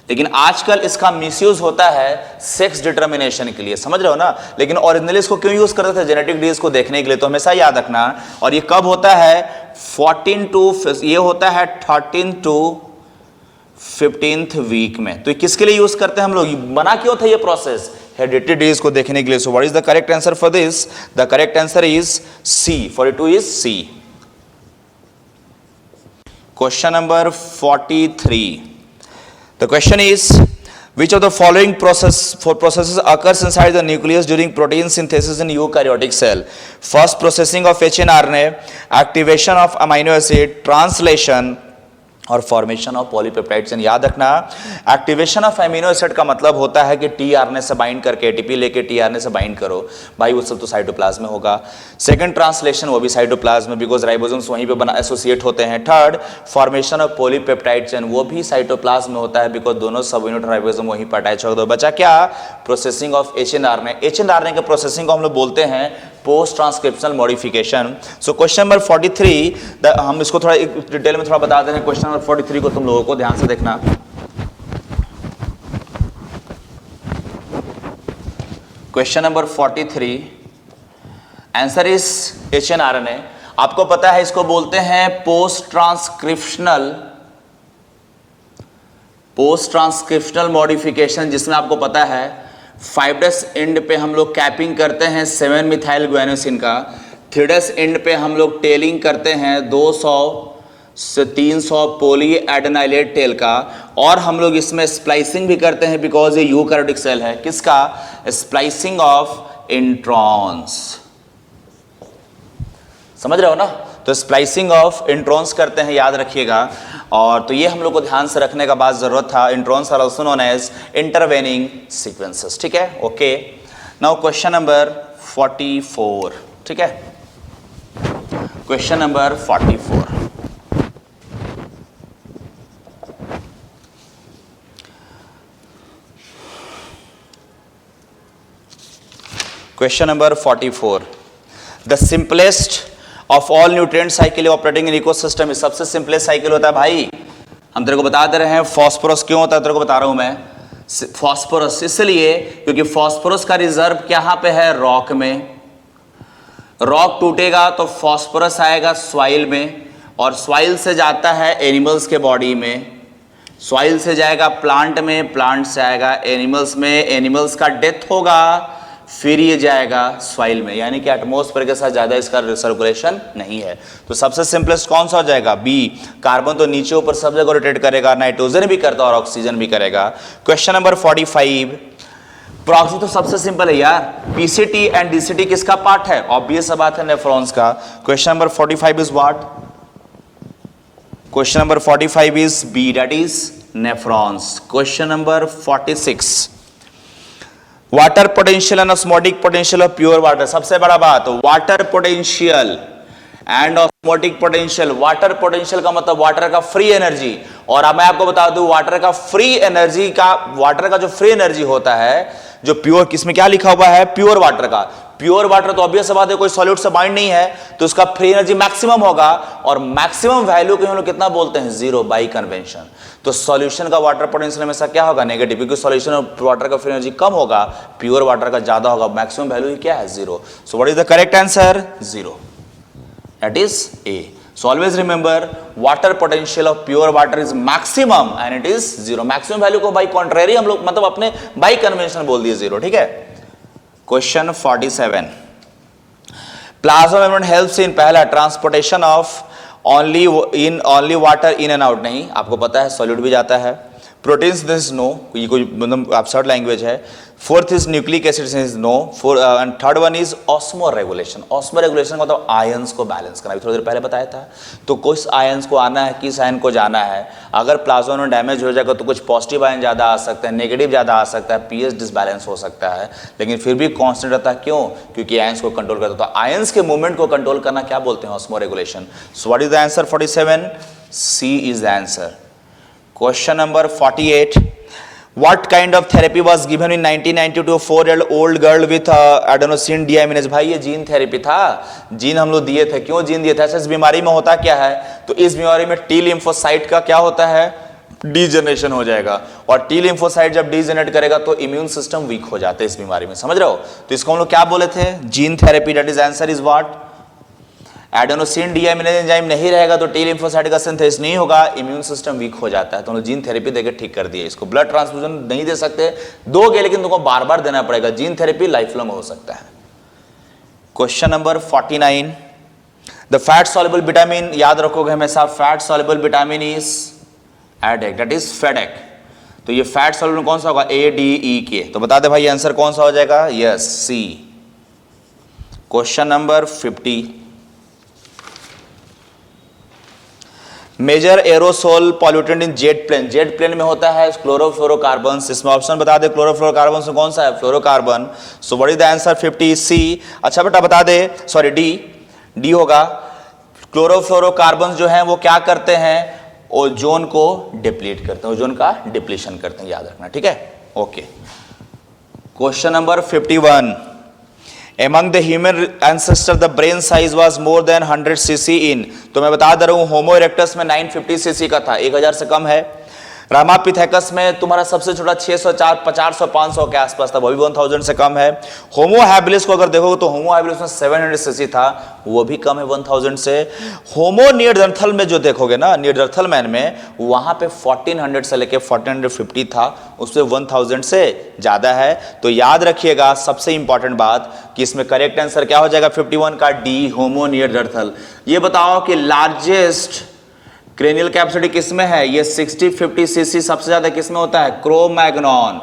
S2: लेकिन आजकल इसका मिसयूज होता है सेक्स डिटर्मिनेशन के लिए, समझ रहे हो ना। लेकिन ओरिजिनली इसको क्यों यूज करते थे, जेनेटिक डिजीज को देखने के लिए। तो हमेशा याद रखना। और ये कब होता है, 14 टू, ये होता है 13 टू 15th वीक में। तो ये किसके लिए यूज करते हैं हम लोग, बना क्यों था ये प्रोसेस, हेरिडिटरी डिजीज को देखने के लिए। So what is the correct answer for this? The correct answer is C, 42 is C. Question number 43। The question is, which of the following processes occurs inside the nucleus during protein synthesis in eukaryotic cell? First, processing of hnRNA, activation of amino acid, translation और formation of polypeptides. याद रखना, activation of amino acid का मतलब होता है कि tRNA से bind करके, एटीपी लेके टीआरएनए से बाइंड करो भाई, वो सब तो साइटोप्लाज्म में होगा। सेकंड, ट्रांसलेशन, वो भी साइटोप्लाज्म में, बिकॉज राइबोसोम्स वहीं पे बना एसोसिएट होते हैं। Third, formation of polypeptide chain, वो भी साइटोप्लाज्म में होता है, बिकॉज दोनों सब यूनिट राइबोसोम वहीं पर अटैच होते हैं। बचा क्या, प्रोसेसिंग ऑफ एचएनआरएनए। एचएनआरएनए के प्रोसेसिंग को हम लोग बोलते हैं पोस्ट ट्रांसक्रिप्शनल मॉडिफिकेशन। सो क्वेश्चन नंबर 43, हम इसको थोड़ा डिटेल में थोड़ा बता दे रहे हैं। क्वेश्चन नंबर 43 को तुम लोगों को ध्यान से देखना। Question number 43, answer is hnRNA. आपको पता है इसको बोलते हैं पोस्ट ट्रांसक्रिप्शनल मॉडिफिकेशन, जिसमें आपको पता है 5' एंड पे हम लोग कैपिंग करते हैं 7 मिथाइल ग्वानोसिन का, 3' एंड पे हम लोग टेलिंग करते हैं 200 से 300 पोली एडेनाइलेट टेल का, और हम लोग इसमें स्प्लाइसिंग भी करते हैं, बिकॉज ये यूकैरियोटिक सेल है। किसका, स्प्लाइसिंग ऑफ इंट्रॉन्स, समझ रहे हो ना। तो स्प्लाइसिंग ऑफ इंट्रॉन्स करते हैं, याद रखिएगा। और तो ये हम लोग को ध्यान से रखने का बात जरूरत था। Introns are also known as intervening sequences, ठीक है, ओके। नाउ क्वेश्चन नंबर 44, ठीक है, question number 44। Question number 44, the simplest of all nutrient cycle operating in ecosystem, सबसे सिंपलेस्ट साइकिल होता है भाई, हम तेरे को बता दे रहे हैं। फॉस्फोरस क्यों होता है तेरे को बता रहा हूं मैं। फॉस्फोरस इसलिए क्योंकि फॉस्फोरस का रिजर्व कहां पे है, रॉक में। रॉक टूटेगा तो फॉस्फोरस आएगा सॉइल में, और सॉइल से जाता है एनिमल्स के बॉडी में, सॉइल से जाएगा प्लांट में, प्लांट से आएगा एनिमल्स में, एनिमल्स का डेथ होगा, फिर ये जाएगा सॉइल में। यानी कि एटमॉस्फेयर के साथ ज्यादा इसका सर्कुलेशन नहीं है। तो सबसे सिंपलेस्ट कौन सा हो जाएगा, बी। कार्बन तो नीचे ऊपर सब जगह रोटेट करेगा, नाइट्रोजन भी करता और ऑक्सीजन भी करेगा। क्वेश्चन नंबर 45, प्रॉक्सी तो सबसे सिंपल है यार, पीसीटी एंड डीसीटी किसका पार्ट है, ऑब्वियस सा बात है, नेफ्रॉन्स का। Question number 45 is what, question number 45 is B, that is nephrons. Question number 46, water potential and osmotic potential of pure water. सबसे बड़ा बात, water potential and osmotic potential. Water potential का मतलब वाटर का फ्री एनर्जी, और अब मैं आपको बता दूं वाटर का फ्री एनर्जी का, वाटर का जो फ्री एनर्जी होता है, जो प्योर, किसमें क्या लिखा हुआ है, प्योर वाटर का। प्योर वाटर तो ऑब्वियस बात है कोई सॉल्यूट से बाइंड नहीं है, तो उसका फ्री एनर्जी मैक्सिमम होगा, और मैक्सिमम वैल्यू को हम लोग कितना बोलते हैं, 0 बाई कन्वेंशन। तो सॉल्यूशन का वाटर पोटेंशियल हमेशा क्या होगा, नेगेटिव, क्योंकि सॉल्यूशन ऑफ वाटर का फ्री एनर्जी कम होगा, प्योर वाटर का ज्यादा होगा, मैक्सिमम वैल्यू क्या है, 0। सो what is the correct answer, 0, that is a. So always remember water potential of pure water is maximum and it is zero. Maximum value को by contrary हम लोग मतलब अपने by convention बोल दिए zero. ठीक है. Question 47. Plasma membrane helps in पहला transportation of only water in and out. नहीं, आपको पता है solute भी जाता है. प्रोटीन सिंथेसिस नो, ये कोई मतलब एब्सर्ड लैंग्वेज है. Fourth is nucleic acid synthesis no. And third one is osmoregulation. Osmoregulation मतलब आयंस को बैलेंस करना, थोड़ी देर पहले बताया था. तो किस आयंस को आना है, किस आयन को जाना है. अगर प्लाज्मा में डैमेज हो जाएगा तो कुछ पॉजिटिव आयन ज़्यादा आ सकता है, नेगेटिव ज़्यादा आ सकता है, पीएच डिसबैलेंस हो सकता है, लेकिन फिर भी कांस्टेंट रहता है. क्यों? क्योंकि आयंस को कंट्रोल करता है. तो आयंस के मूवमेंट को कंट्रोल करना क्या बोलते हैं? Osmoregulation. So what is the answer 47? C is the answer. Question number 48. What kind of therapy was given in 1992 to a 4-year-old girl with adenosine deaminase? भाई ये जीन थेरेपी था, gene हम लोग दिए थे. क्यों जीन दिए थे? इस बीमारी में होता क्या है? तो इस बीमारी में टी लिम्फोसाइट का क्या होता है? डीजनरेशन हो जाएगा. और टी लिम्फोसाइट जब डीजनरेट करेगा तो इम्यून सिस्टम वीक हो जाता है इस बीमारी में. समझ रहे हो? तो इसको हम लोग क्या बोले थे? Gene therapy. That is answer is what? Adenosine deaminase enzyme नहीं रहेगा तो टी लिम्फोसाइट का सिंथेसिस नहीं होगा, इम्यून सिस्टम वीक हो जाता है. तो हम लोग जीन थेरेपी देकर ठीक कर दिए इसको. ब्लड ट्रांसफ्यूजन नहीं दे सकते, दोगे लेकिन तुमको बार बार देना पड़ेगा. जीन थेरेपी लाइफ लॉन्ग हो सकता है. Question number 49. The fat soluble vitamin, याद रखोगे हमेशा, fat soluble vitamin is ADEK, that is FEDEK. तो ये फैट सॉल्युबल कौन सा होगा? ADEK. तो बता दे भाई आंसर कौन सा हो जाएगा? Yes, C. Question number 50. Major aerosol pollutant in jet plane. Jet plane में होता है क्लोरोफ्लोरोकार्बन. इसमें ऑप्शन बता दे क्लोरोफ्लोरोकार्बन से कौन सा है? Fluorocarbon. So what is the answer? 50. सी. अच्छा बेटा बता दे, सॉरी डी होगा. क्लोरोफ्लोरोकार्बन जो है वो क्या करते हैं? ओजोन को डिप्लीट करते हैं, ओजोन का डिप्लीशन करते हैं, याद रखना. ठीक है, okay. Question number 51. Among the human ancestor, the brain size was more than 100 cc in. तो मैं बता दे रहा हूँ, होमो इरेक्टस में 950 cc का था, 1000 से कम है. रामापिथेकस में तुम्हारा सबसे छोटा 600, 400, 500 के आसपास था, वो भी 1000 से कम है. होमो हैबिलिस को अगर देखोगे तो होमो हैबिलिस में 700 cc था, वो भी कम है 1000 से. होमो नियरडर्थल में जो देखोगे ना, नियरडर्थल मैन में, वहां पे 1400 से लेके 1450 था, उससे 1000 से ज्यादा है. तो याद रखिएगा सबसे इंपॉर्टेंट बात कि इसमें करेक्ट आंसर क्या हो जाएगा? 51 का डी, होमो नियरडर्थल. ये बताओ कि लार्जेस्ट क्रेनियल कैपेसिटी किसमें है? ये 60-50 cc सबसे ज्यादा किसमें होता है? क्रो-मैग्नॉन.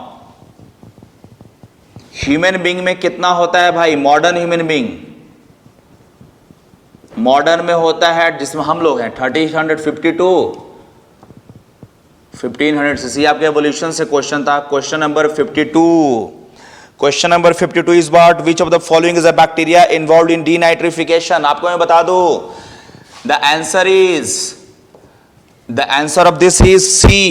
S2: ह्यूमन बीइंग में कितना होता है भाई? मॉडर्न ह्यूमन बीइंग मॉडर्न में होता है, जिसमें हम लोग हैं 1350 to 1500 cc. आपके एवोल्यूशन से क्वेश्चन था. Question number 52. Question number 52 is what? Which of the following is a bacteria involved in denitrification? आपको मैं बता दूं, the answer is, the answer of this is C.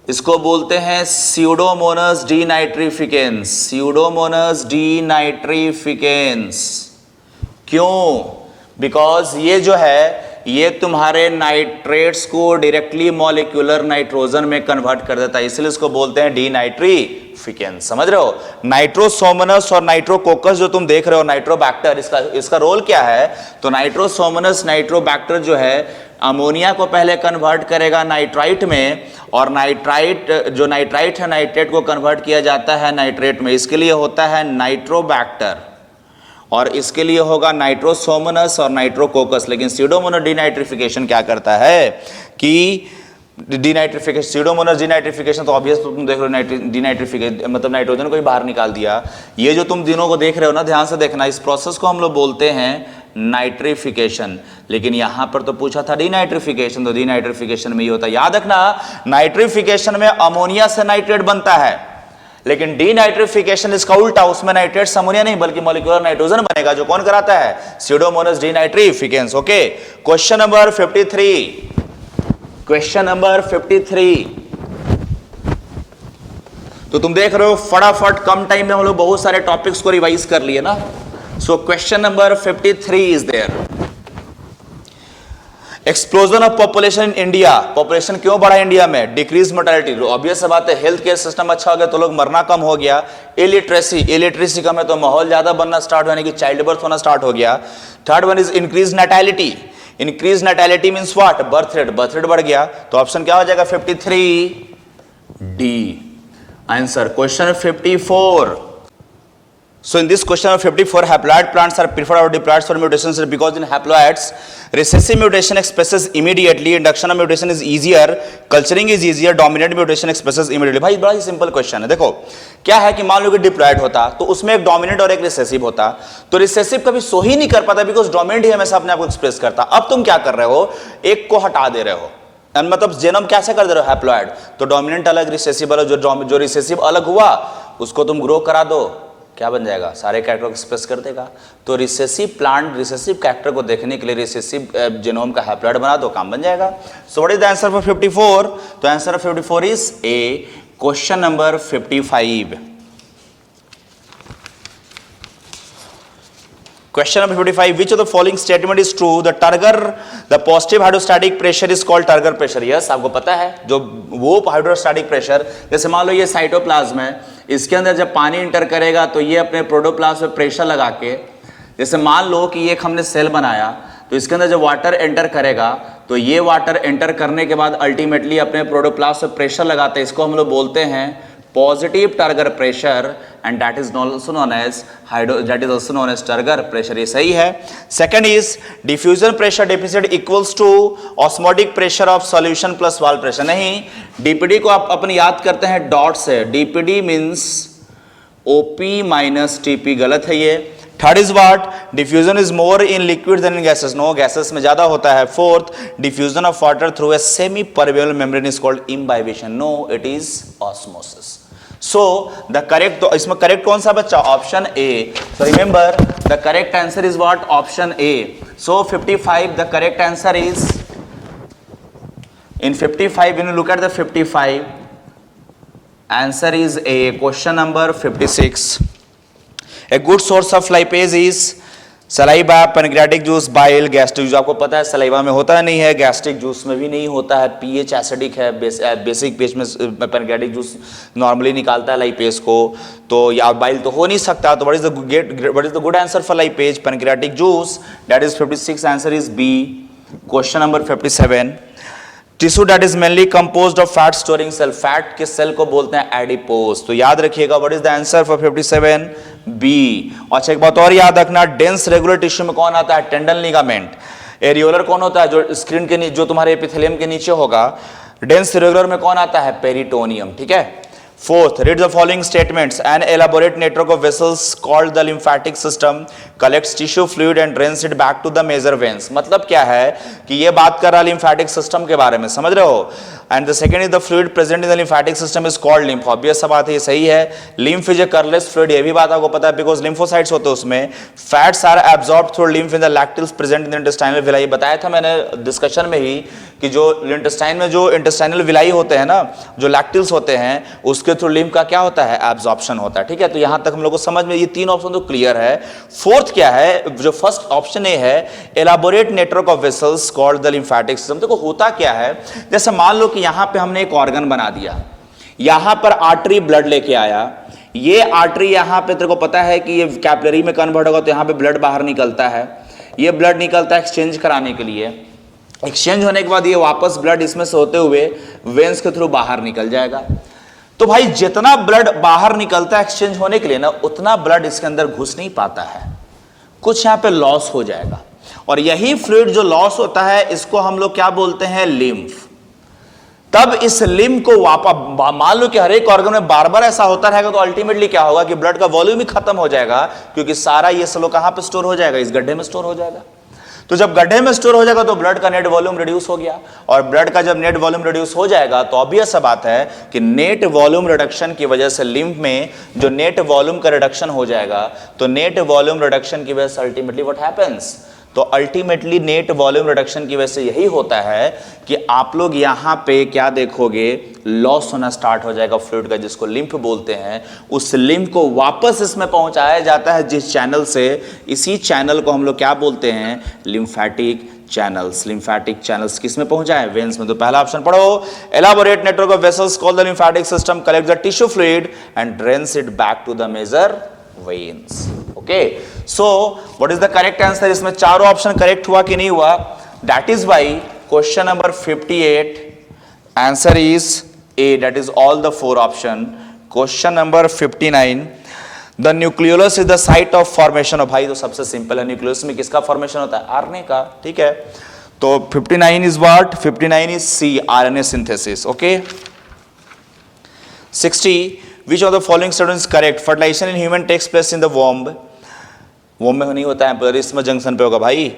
S2: इसको बोलते हैं स्यूडोमोनास डीनाइट्रिफिकेंस. स्यूडोमोनास डीनाइट्रिफिकेंस. क्यों? बिकॉज ये जो है ये तुम्हारे नाइट्रेट्स को डायरेक्टली मॉलिक्यूलर नाइट्रोजन में कन्वर्ट कर देता है, इसलिए इसको बोलते हैं डीनाइट्रिफिकेंस. समझ रहे हो? नाइट्रोसोमोनस और नाइट्रोकोकस जो तुम देख रहे हो, नाइट्रोबैक्टर, इसका रोल क्या है? तो नाइट्रोसोमोनस नाइट्रोबैक्टर जो है अमोनिया को पहले कन्वर्ट करेगा नाइट्राइट में, और नाइट्राइट जो नाइट्राइट है नाइट्रेट को कन्वर्ट किया जाता है नाइट्रेट में. इसके लिए होता है नाइट्रोबैक्टर और इसके लिए होगा नाइट्रोसोमोनस और नाइट्रोकोकस. लेकिन स्यूडोमोनास डीनाइट्रिफिकेशन क्या करता है कि डीनाइट्रिफिकेशन, स्यूडोमोनास डीनाइट्रिफिकेशन तो ऑब्वियस तुम देख रहे हो, डीनाइट्रिफिकेशन मतलब नाइट्रोजन को ही बाहर निकाल दिया. ये जो तुम दिनों को देख रहे हो ना, ध्यान से देखना, इस प्रोसेस को हम लोग बोलते हैं नाइट्रिफिकेशन. लेकिन यहां पर तो पूछा था डीनाइट्रिफिकेशन, तो डीनाइट्रिफिकेशन में ये होता है. याद रखना, नाइट्रिफिकेशन में अमोनिया से नाइट्रेट बनता है, लेकिन डीनाइट्रिफिकेशन इसका उल्टा, उसमें नाइट्रेट अमोनिया नहीं बल्कि मॉलिक्यूलर नाइट्रोजन बनेगा. जो कौन कराता है? Pseudomonas denitrificans. Okay. Question number 53. Question number 53. तो तुम देख रहे हो फटाफट कम टाइम में हम लोग बहुत सारे टॉपिक्स को रिवाइज कर लिए ना. So question number 53 is there. Explosion of population in India. Population क्यों बढ़ा इंडिया में? Decrease mortality. ऑब्वियस बात है, हेल्थ केयर सिस्टम अच्छा हो गया तो लोग मरना कम हो गया. इलिटरेसी कम है तो माहौल ज्यादा बनना स्टार्ट होने की, चाइल्ड बर्थ होना स्टार्ट हो गया. Third one is increase natality. Increase natality means what, birth rate, birth rate बढ़ गया, तो ऑप्शन क्या हो जाएगा 53 D answer. Question 54, so in this question of 54, haploid plants are preferred over diploids for mutations because in haploids recessive mutation expresses immediately, induction of mutation is easier, culturing is easier, dominant mutation expresses immediately। भाई बड़ा ही simple question है। देखो क्या है कि मान लो कि diploid होता तो उसमें एक डोमिनेंट और एक रिसेसिव होता, तो रिसेसिव कभी सो ही नहीं कर पाता बिकॉज डोमिनेंट ही हमेशा अपने आप को एक्सप्रेस करता। अब तुम क्या कर रहे हो, एक को हटा दे रहे हो, मतलब जेनोम कैसे कर दे रहे हो, हैप्लॉयड, तो डोमिनेंट अलग रिसेसिव अलग, जो रिसेसिव अलग हुआ उसको तुम ग्रो करा दो, क्या बन जाएगा, सारे कैरेक्टर को एक्सप्रेस कर देगा। तो रिसेसिव प्लांट रिसेसिव कैरेक्टर को देखने के लिए रिसेसिव जेनोम का हैप्लॉयड बना दो, काम बन जाएगा। So what is the answer for 54? तो answer of 54 is A. Question number 55, question number 55, which of the following statement is true? The positive hydrostatic pressure is called Turger pressure। yes, आपको पता है जो वो हाइड्रोस्टैटिक प्रेशर, जैसे मान लो ये cytoplasm है, इसके अंदर जब पानी इंटर करेगा तो ये अपने प्रोटोप्लाज्म पे प्रेशर लगा के, जैसे मान लो कि ये हमने सेल बनाया तो इसके अंदर जब वाटर एंटर करेगा तो ये वाटर एंटर करने के बाद अल्टीमेटली अपने प्रोटोप्लाज्म पे प्रेशर लगाते हैं, इसको हम लोग बोलते हैं positive turgor pressure and that is also known as turgor pressure. ये सही है। Second is diffusion pressure deficit equals to osmotic pressure of solution plus wall pressure. नहीं, डीपीडी को आप अपन याद करते हैं डॉट से, DPD means OP minus TP, गलत है ये। Third is what, diffusion is more in liquid than in gases, no, gases में ज्यादा होता है। Fourth, diffusion of water through a semi permeable membrane is called imbibition, no, it is osmosis. So the correct, तो इसमें correct कौन सा बच्चा, option A. So remember the correct answer is what, option A. So 55 the correct answer is in 55, when you look at the 55 answer is A। question number 56, a good source of lipase is saliva, pancreatic juice, bile, gastric juice. आपको पता है saliva में होता नहीं है, gastric juice में भी नहीं होता है, पीएच एसिडिक है, बेसिक पीएच में पैनक्रियाटिक जूस नॉर्मली निकालता है लाइपेज को, तो या बाइल तो हो नहीं सकता। तो what is the good answer for lipase, pancreatic juice, that is 56, answer is B. Question number 57, tissue that is mainly composed of fat storing cell, fat के सेल को बोलते हैं एडिपोज। तो याद रखिएगा what is the answer for 57, B. अच्छा एक बात और याद रखना, डेंस रेगुलर टिश्यू में कौन आता है, टेंडन लिगामेंट। एरियोलर कौन होता है, जो स्क्रीन के नीचे, जो तुम्हारे एपिथेलियम के नीचे होगा। डेंस रेगुलर में कौन आता है, पेरिटोनियम, ठीक है। Fourth, read the following statements. An elaborate network of vessels called the lymphatic system collects tissue fluid and drains it back to the major veins। मतलब क्या है कि ये बात कर रहा है lymphatic system के बारे में, समझ रहे हो। And the second is the fluid present in the lymphatic system is called lymph। obvious सा बात है, ये सही है। lymph is a colorless fluid, ये भी बात आपको पता है because lymphocytes होते हैं उसमें। fats are absorbed through lymph in the lacteals present in the intestinal villi। बताया था मैंने डिस्कशन में ही कि जो इंटेस्टाइन में जो इंटेस्टाइनल विलाई होते हैं ना, जो लैक्टिल्स होते हैं, उसके थ्रू लिम्फ का क्या होता है, एब्जॉर्प्शन होता है, ठीक है। तो यहां तक हम लोग को समझ में ये तीन ऑप्शन तो क्लियर है। फोर्थ क्या है, जो फर्स्ट ऑप्शन ए है, elaborate network of vessels called the lymphatic system. देखो होता क्या है, जैसे मान लो कि यहां पे हमने एक ऑर्गन बना दिया, यहां पर आर्टरी ब्लड लेके आया, ये आर्टरी यहां पे तेरे को पता है कि ये कैपिलरी में कन्वर्ट होगा तो यहां पे ब्लड बाहर निकलता है, ये ब्लड निकलता है एक्सचेंज कराने के लिए, एक्सचेंज होने के बाद ये वापस ब्लड इसमें से होते हुए वेन्स के थ्रू बाहर निकल जाएगा। तो भाई जितना ब्लड बाहर निकलता है एक्सचेंज होने के लिए ना, उतना ब्लड इसके अंदर घुस नहीं पाता है, कुछ यहां पे लॉस हो जाएगा। और यही फ्लूइड जो लॉस होता है इसको हम लोग क्या बोलते हैं, लिम्फ। तब इस लिम्फ को वापस, मान लो कि हर एक ऑर्गन में बार बार ऐसा होता रहेगा तो अल्टीमेटली क्या होगा कि ब्लड का वॉल्यूम ही खत्म हो जाएगा, क्योंकि सारा ये स्लो कहां पे स्टोर हो जाएगा, इस गड्ढे में स्टोर हो जाएगा। तो जब गड्ढे में स्टोर हो जाएगा तो ब्लड का नेट वॉल्यूम रिड्यूस हो गया, और ब्लड का जब नेट वॉल्यूम रिड्यूस हो जाएगा तो ऑब्वियस सा बात है कि नेट वॉल्यूम रिडक्शन की वजह से लिम्फ में जो नेट वॉल्यूम का रिडक्शन हो जाएगा, तो नेट वॉल्यूम रिडक्शन की वजह से अल्टीमेटली व्हाट हैपेंस, तो अल्टीमेटली नेट वॉल्यूम रिडक्शन की वजह से यही होता है कि आप लोग यहां पे क्या देखोगे, लॉस होना स्टार्ट हो जाएगा फ्लूइड का, जिसको लिम्फ बोलते हैं। उस लिम्फ को वापस इसमें पहुंचाया जाता है जिस चैनल से, इसी चैनल को हम लोग क्या बोलते हैं, लिम्फैटिक चैनल्स। लिम्फैटिक चैनल्स किस में पहुंचा है, वेन्स में। तो पहला ऑप्शन पढ़ो, elaborate network of vessels called the lymphatic system collect the tissue fluid and drains it back to the major veins. Okay, so what is the correct answer. इसमें चारों ऑप्शन करेक्ट हुआ कि नहीं हुआ, That is why question number 58 answer is A, that is all the four option. Question number 59, the nucleolus is the site of formation of, भाई तो सबसे simple है, न्यूक्लियस में किसका फॉर्मेशन होता है? आरएनए का, ठीक है। तो 59 is what? 59 is C, RNA synthesis, okay। 60, which of the following statements is correct? Fertilization in human takes place in the womb में नहीं होता है, प्लेरिस्म जंक्शन पे होगा भाई।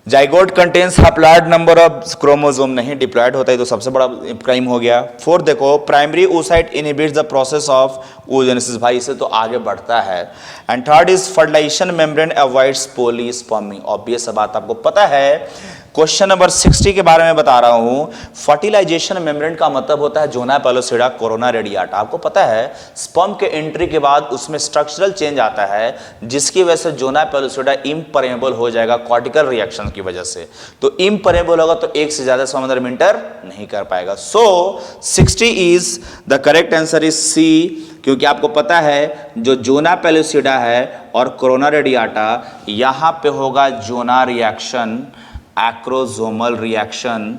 S2: Zygote contains haploid number of chromosome, नहीं डिप्लॉइड होता है, तो सबसे बड़ा क्राइम हो गया। फोर्थ देखो, primary oocyte inhibits the process of oogenesis, भाई इससे तो आगे बढ़ता है। And third is fertilisation membrane avoids polyspermy, obvious बात आपको पता है। क्वेश्चन नंबर 60 के बारे में बता रहा हूं। फर्टिलाइजेशन मेम्ब्रेन का मतलब होता है जोना पेलोसिडा कोरोना रेडियाटा। आपको पता है स्पर्म के एंट्री के बाद उसमें स्ट्रक्चरल चेंज आता है, जिसकी वजह से जोना पेलोसिडा इम्परेबल हो जाएगा कॉर्टिकल रिएक्शन की वजह से। तो इम्परेबल होगा तो एक से ज्यादा समंदर में इंटर नहीं कर पाएगा। So 60 is the correct answer is C, क्योंकि आपको पता है जो जोना पेलोसिडा है और कोरोना रेडियाटा, यहां पे होगा जोना रिएक्शन, एक्रोसोमल रिएक्शन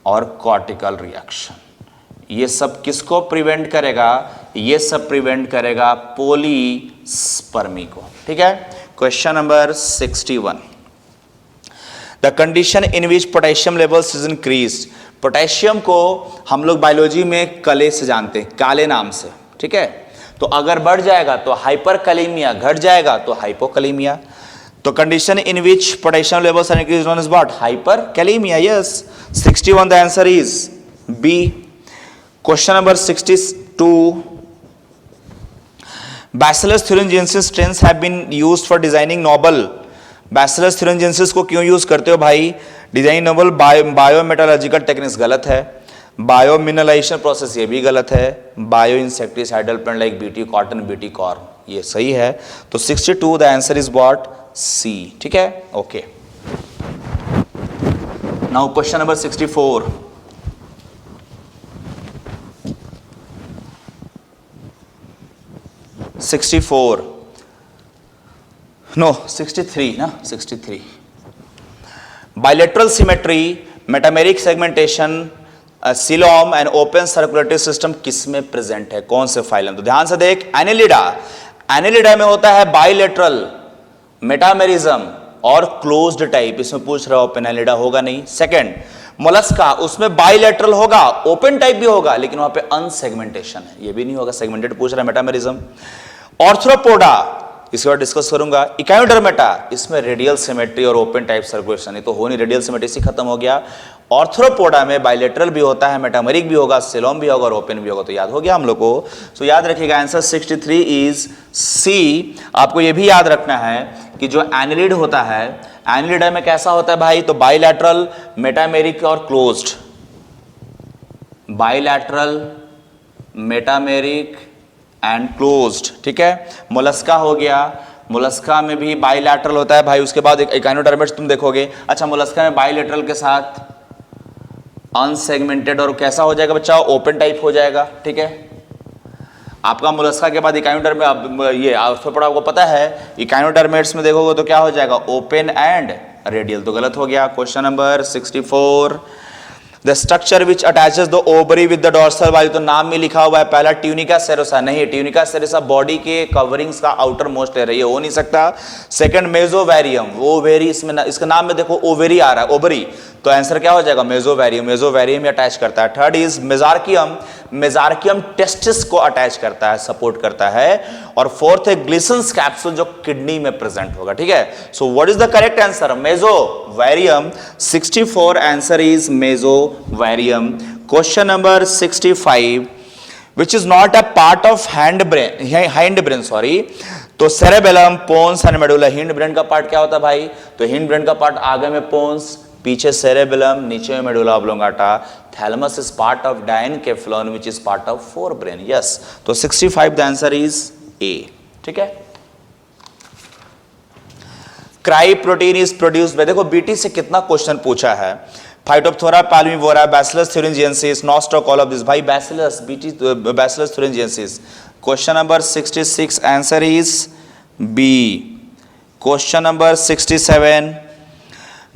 S2: और कॉर्टिकल रिएक्शन। ये सब किसको प्रिवेंट करेगा? ये सब प्रिवेंट करेगा पॉलीस्पर्मी को, ठीक है। Question number 61, the condition in which potassium levels is increased. Potassium को हम लोग बायोलॉजी में कले से जानते हैं, काले नाम से, ठीक है। तो अगर बढ़ जाएगा तो हाइपरकैलेमिया, घट जाएगा तो हाइपोकैलेमिया। तो condition in which potassium levels are increased known as what? Hyperkalaemia, yes. 61 the answer is B. Question number 62, bacillus thuringiensis strains have been used for designing novel। Bacillus thuringiensis को क्यों use करते हो भाई? Design Nobel बायोमेटालॉजिकल techniques गलत है, biomineralisation process ये भी गलत है, bio insecticidal plant like BT cotton, BT corn ये सही है। तो 62 the answer is what? C, ठीक है, okay. Now question number 64, no 63 ना, 63। Bilateral symmetry, metameric segmentation, coelom and open circulatory system किस में प्रेजेंट है? कौन से फाइलम? तो ध्यान से देख, एनेलिडा, एनेलिडा में होता है बायलेटरल मेटामेरिज्म और क्लोज्ड टाइप, इसमें पूछ रहा हो ओपन एनेलिडा होगा नहीं। सेकंड, मोलस्का, उसमें बायलेटरल होगा, ओपन टाइप भी होगा, लेकिन वहां पे अनसेगमेंटेशन है, ये भी नहीं होगा, सेगमेंटेड पूछ रहा है मेटामेरिज्म। ऑर्थ्रोपोडा, इसके बाद डिस्कस करूंगा। इकाइनोडर्मेटा, इसमें रेडियल सिमेट्री और ओपन टाइप सर्कुलेशन, ये तो हो नहीं, रेडियल सिमेट्री से खत्म हो गया। ऑर्थ्रोपोडा में बायलेटरल भी होता है, मेटामेरिक भी होगा, सिलोम भी होगा और ओपन भी होगा, तो याद हो गया हम लोग को। सो याद रखिएगा आंसर 63 इज सी। आपको ये भी याद रखना है कि जो एनिलिड होता है, एनिलिडा में कैसा होता है भाई? तो बायलैटरल, मेटामेरिक और closed, bilateral, metameric and closed, ठीक है। मोलस्का हो गया, मोलस्का में भी बायलैटरल होता है भाई। उसके बाद इकाइनोडर्मेट्स तुम देखोगे, अच्छा मोलस्का में बायलैटरल के साथ अनसेगमेंटेड और कैसा हो जाएगा बच्चा? ओपन टाइप हो जाएगा, ठीक है। आपका मोलस्का के बाद इकाइनोडर्मेट, ये आर्थ्रोपोडा आपको पता है, इकाइनोडर्मेट्स में देखोगे तो क्या हो जाएगा? ओपन एंड रेडियल, तो गलत हो गया। Question number 64, the structure which attaches the ovary with the dorsal wall, तो नाम में लिखा हुआ है पहला ट्यूनिका सेरोसा, नहीं, ट्यूनिका सेरोसा बॉडी के कवरिंग्स का आउटर मोस्ट है, ये हो नहीं सकता। सेकंड, मेसोवेरियम, ओवेरी, इसमें इसका नाम में देखो ओवेरी आ रहा है, ओवरी, तो आंसर क्या हो जाएगा? मेसोवेरियम, मेसोवेरियम ही अटैच करता है। Third is mesorchium, mesorchium testis को अटैच करता है, सपोर्ट करता है। और फोर्थ है ग्लिसन्स कैप्सूल, जो किडनी में प्रेजेंट होगा, ठीक है। So what is the correct answer? Mesovarium. 64 answer is mesovarium. Question number 65, which is not a part of hand brain, sorry. तो cerebellum, pons and medulla, hind brain का part क्या होता है भाई? तो हिंड ब्रेन का पार्ट आगे में पोन्स, पीछे सेरेबेलम, नीचे में medulla oblongata. Thalamus is part of diencephalon which is part of fore brain, yes. तो 65 द आंसर इज ए, ठीक है। Cry protein is produced by, देखो बीटी से कितना क्वेश्चन पूछा है। Phytophthora palmivora, Bacillus thuringiensis, nostoc, all of this, भाई Bacillus, BT Bacillus thuringiensis। Question number 66 answer is B. Question number 67,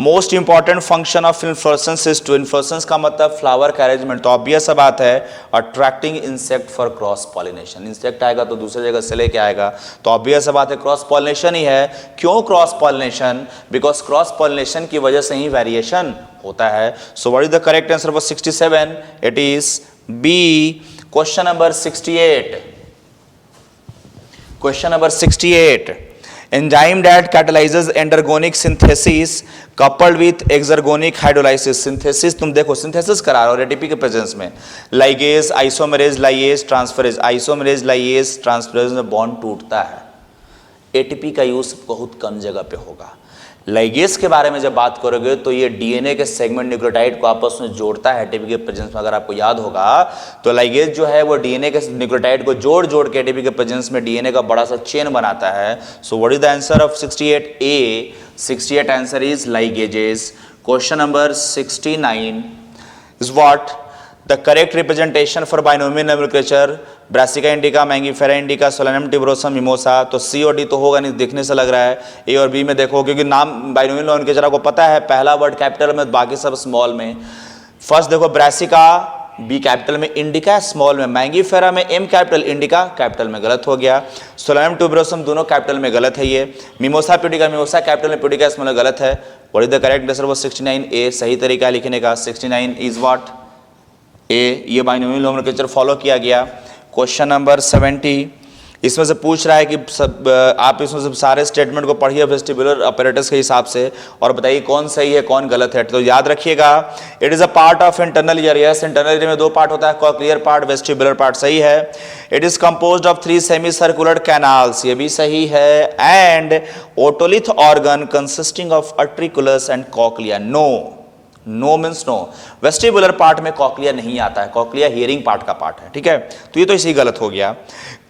S2: most important function of inflorescence is to, inflorescence का मतलब flower का अरेंजमेंट, तो ऑब्वियस सा बात है attracting insect for cross pollination. Insect आएगा तो दूसरी जगह से लेके आएगा, तो ऑब्वियस सा बात है क्रॉस पॉलिनेशन ही है। क्यों cross pollination? Because cross pollination की वजह से ही वेरिएशन होता है। So what is the correct answer for 67? It is B, question number 68। Question number 68, enzyme that catalyzes endergonic synthesis coupled with exergonic hydrolysis। Synthesis तुम देखो, सिंथेसिस करा रहा हो एटीपी के प्रेजेंस में, ligase, isomerase, lyase, transferase. Isomerase, lyase, transferase में bond टूटता है। एटीपी का यूज बहुत कम जगह पे होगा। लाइगेज के बारे में जब बात करोगे तो ये डीएनए के सेगमेंट न्यूक्लियोटाइड को आपस में जोड़ता है एटीपी के प्रेजेंस में। अगर आपको याद होगा तो लाइगेज जो है वो डीएनए के न्यूक्लियोटाइड को जोड़ जोड़ के एटीपी के प्रेजेंस में डीएनए का बड़ा सा चेन बनाता है। So what is the answer of 68? A, 68 answer is ligases. Question number 69 is what the correct representation for binomial nomenclature? Brassica indica, Mangifera indica, Solanum tuberosum, mimosa. तो सी और D तो होगा नहीं, देखने से लग रहा है। ए और बी में देखो, क्योंकि नाम बाइनोमियल नोमेनक्लेचर आपको पता है, पहला वर्ड कैपिटल में, बाकी सब स्मॉल में। फर्स्ट देखो ब्रासिका बी कैपिटल में, इंडिका स्मॉल में, मैंगिफेरा में एम कैपिटल, इंडिका कैपिटल में, गलत हो गया। सोलेनम ट्यूबरोसम दोनों कैपिटल में, गलत है ये। मिमोसा प्यूडिका, मिमोसा कैपिटल में, प्यूडिका स्मॉल में, गलत है। What is the correct answer वो 69? ए सही तरीका है लिखने का। 69 इज व्हाट? ए, ये बाइनोमियल नोमेनक्लेचर फॉलो किया गया। क्वेश्चन नंबर 70, इसमें से पूछ रहा है कि आप इसमें से सारे स्टेटमेंट को पढ़िए वेस्टिबुलर अपैरेटस के हिसाब से और बताइए कौन सही है कौन गलत है। तो याद रखिएगा, it is a part of internal ear. Yes, internal ear में दो पार्ट होता है, कॉक्लियर पार्ट, वेस्टिबुलर पार्ट, सही है। It is composed of 3 semi circular canals, ये भी सही है। And otolith organ consisting of utriculus and cochlea. No, no means no, vestibular part में कॉक्लिया नहीं आता है, कॉक्लिया हियरिंग पार्ट का पार्ट है, ठीक है। तो ये तो इसी गलत हो गया।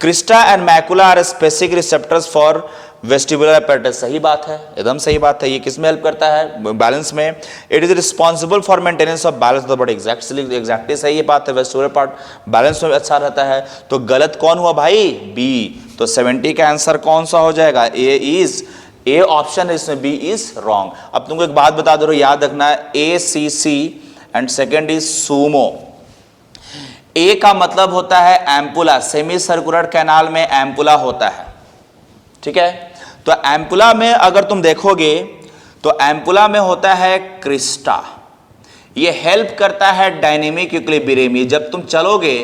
S2: Crista and macula are specific receptors for vestibular apparatus, सही बात है, एकदम सही बात है। ये किस में हेल्प करता है? बैलेंस में। It is responsible for maintenance of balance, but exactly सही ये बात है, वेस्टिबुलर पार्ट बैलेंस में अच्छा रहता है। तो गलत कौन हुआ भाई? बी। तो 70 का आंसर कौन सा हो जाएगा? ए इज, ए ऑप्शन है इसमें, बी इज रॉन्ग। अब तुमको एक बात बता दो, याद रखना है, ए सी सी एंड सेकेंड इज सूमो। ए का मतलब होता है एम्पुला, सेमी सर्कुलर कैनाल में एम्पुला होता है, ठीक है। तो एम्पुला में अगर तुम देखोगे तो एम्पुला में होता है क्रिस्टा, ये हेल्प करता है डायनेमिक इक्विलिब्रियम। जब तुम चलोगे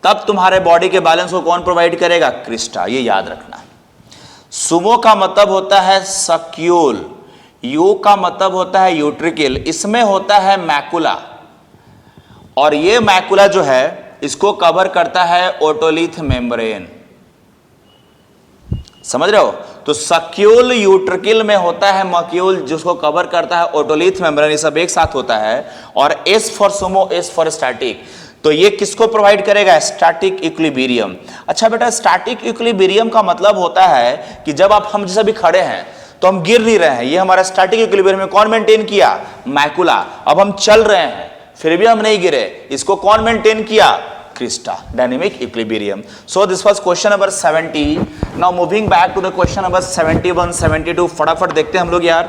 S2: तब तुम्हारे बॉडी के बैलेंस को कौन प्रोवाइड करेगा? क्रिस्टा, ये याद रखना है। सुमो का मतलब होता है सक्यूल, यू का मतलब होता है यूट्रिकल, इसमें होता है मैकुला, और ये मैकुला जो है इसको कवर करता है ओटोलिथ मेम्ब्रेन, समझ रहे हो। तो सक्यूल यूट्रिकल में होता है मक्यूल, जिसको कवर करता है ओटोलिथ मेम्ब्रेन, ये सब एक साथ होता है। और S for Sumo, S for static, तो ये किसको प्रोवाइड करेगा? Static equilibrium. अच्छा बेटा, स्टैटिक इक्विलिब्रियम का मतलब होता है कि जब हम जैसे भी खड़े हैं तो हम गिर नहीं रहे हैं, ये हमारा स्टैटिक इक्विलिब्रियम में कौन मेंटेन किया? मैकुला। अब हम चल रहे हैं फिर भी हम नहीं गिरे, इसको कौन मेंटेन किया? Crista, dynamic equilibrium. So this was question number 70। Now moving back to the question number 71, 72, फटाफट देखते हैं हम लोग यार।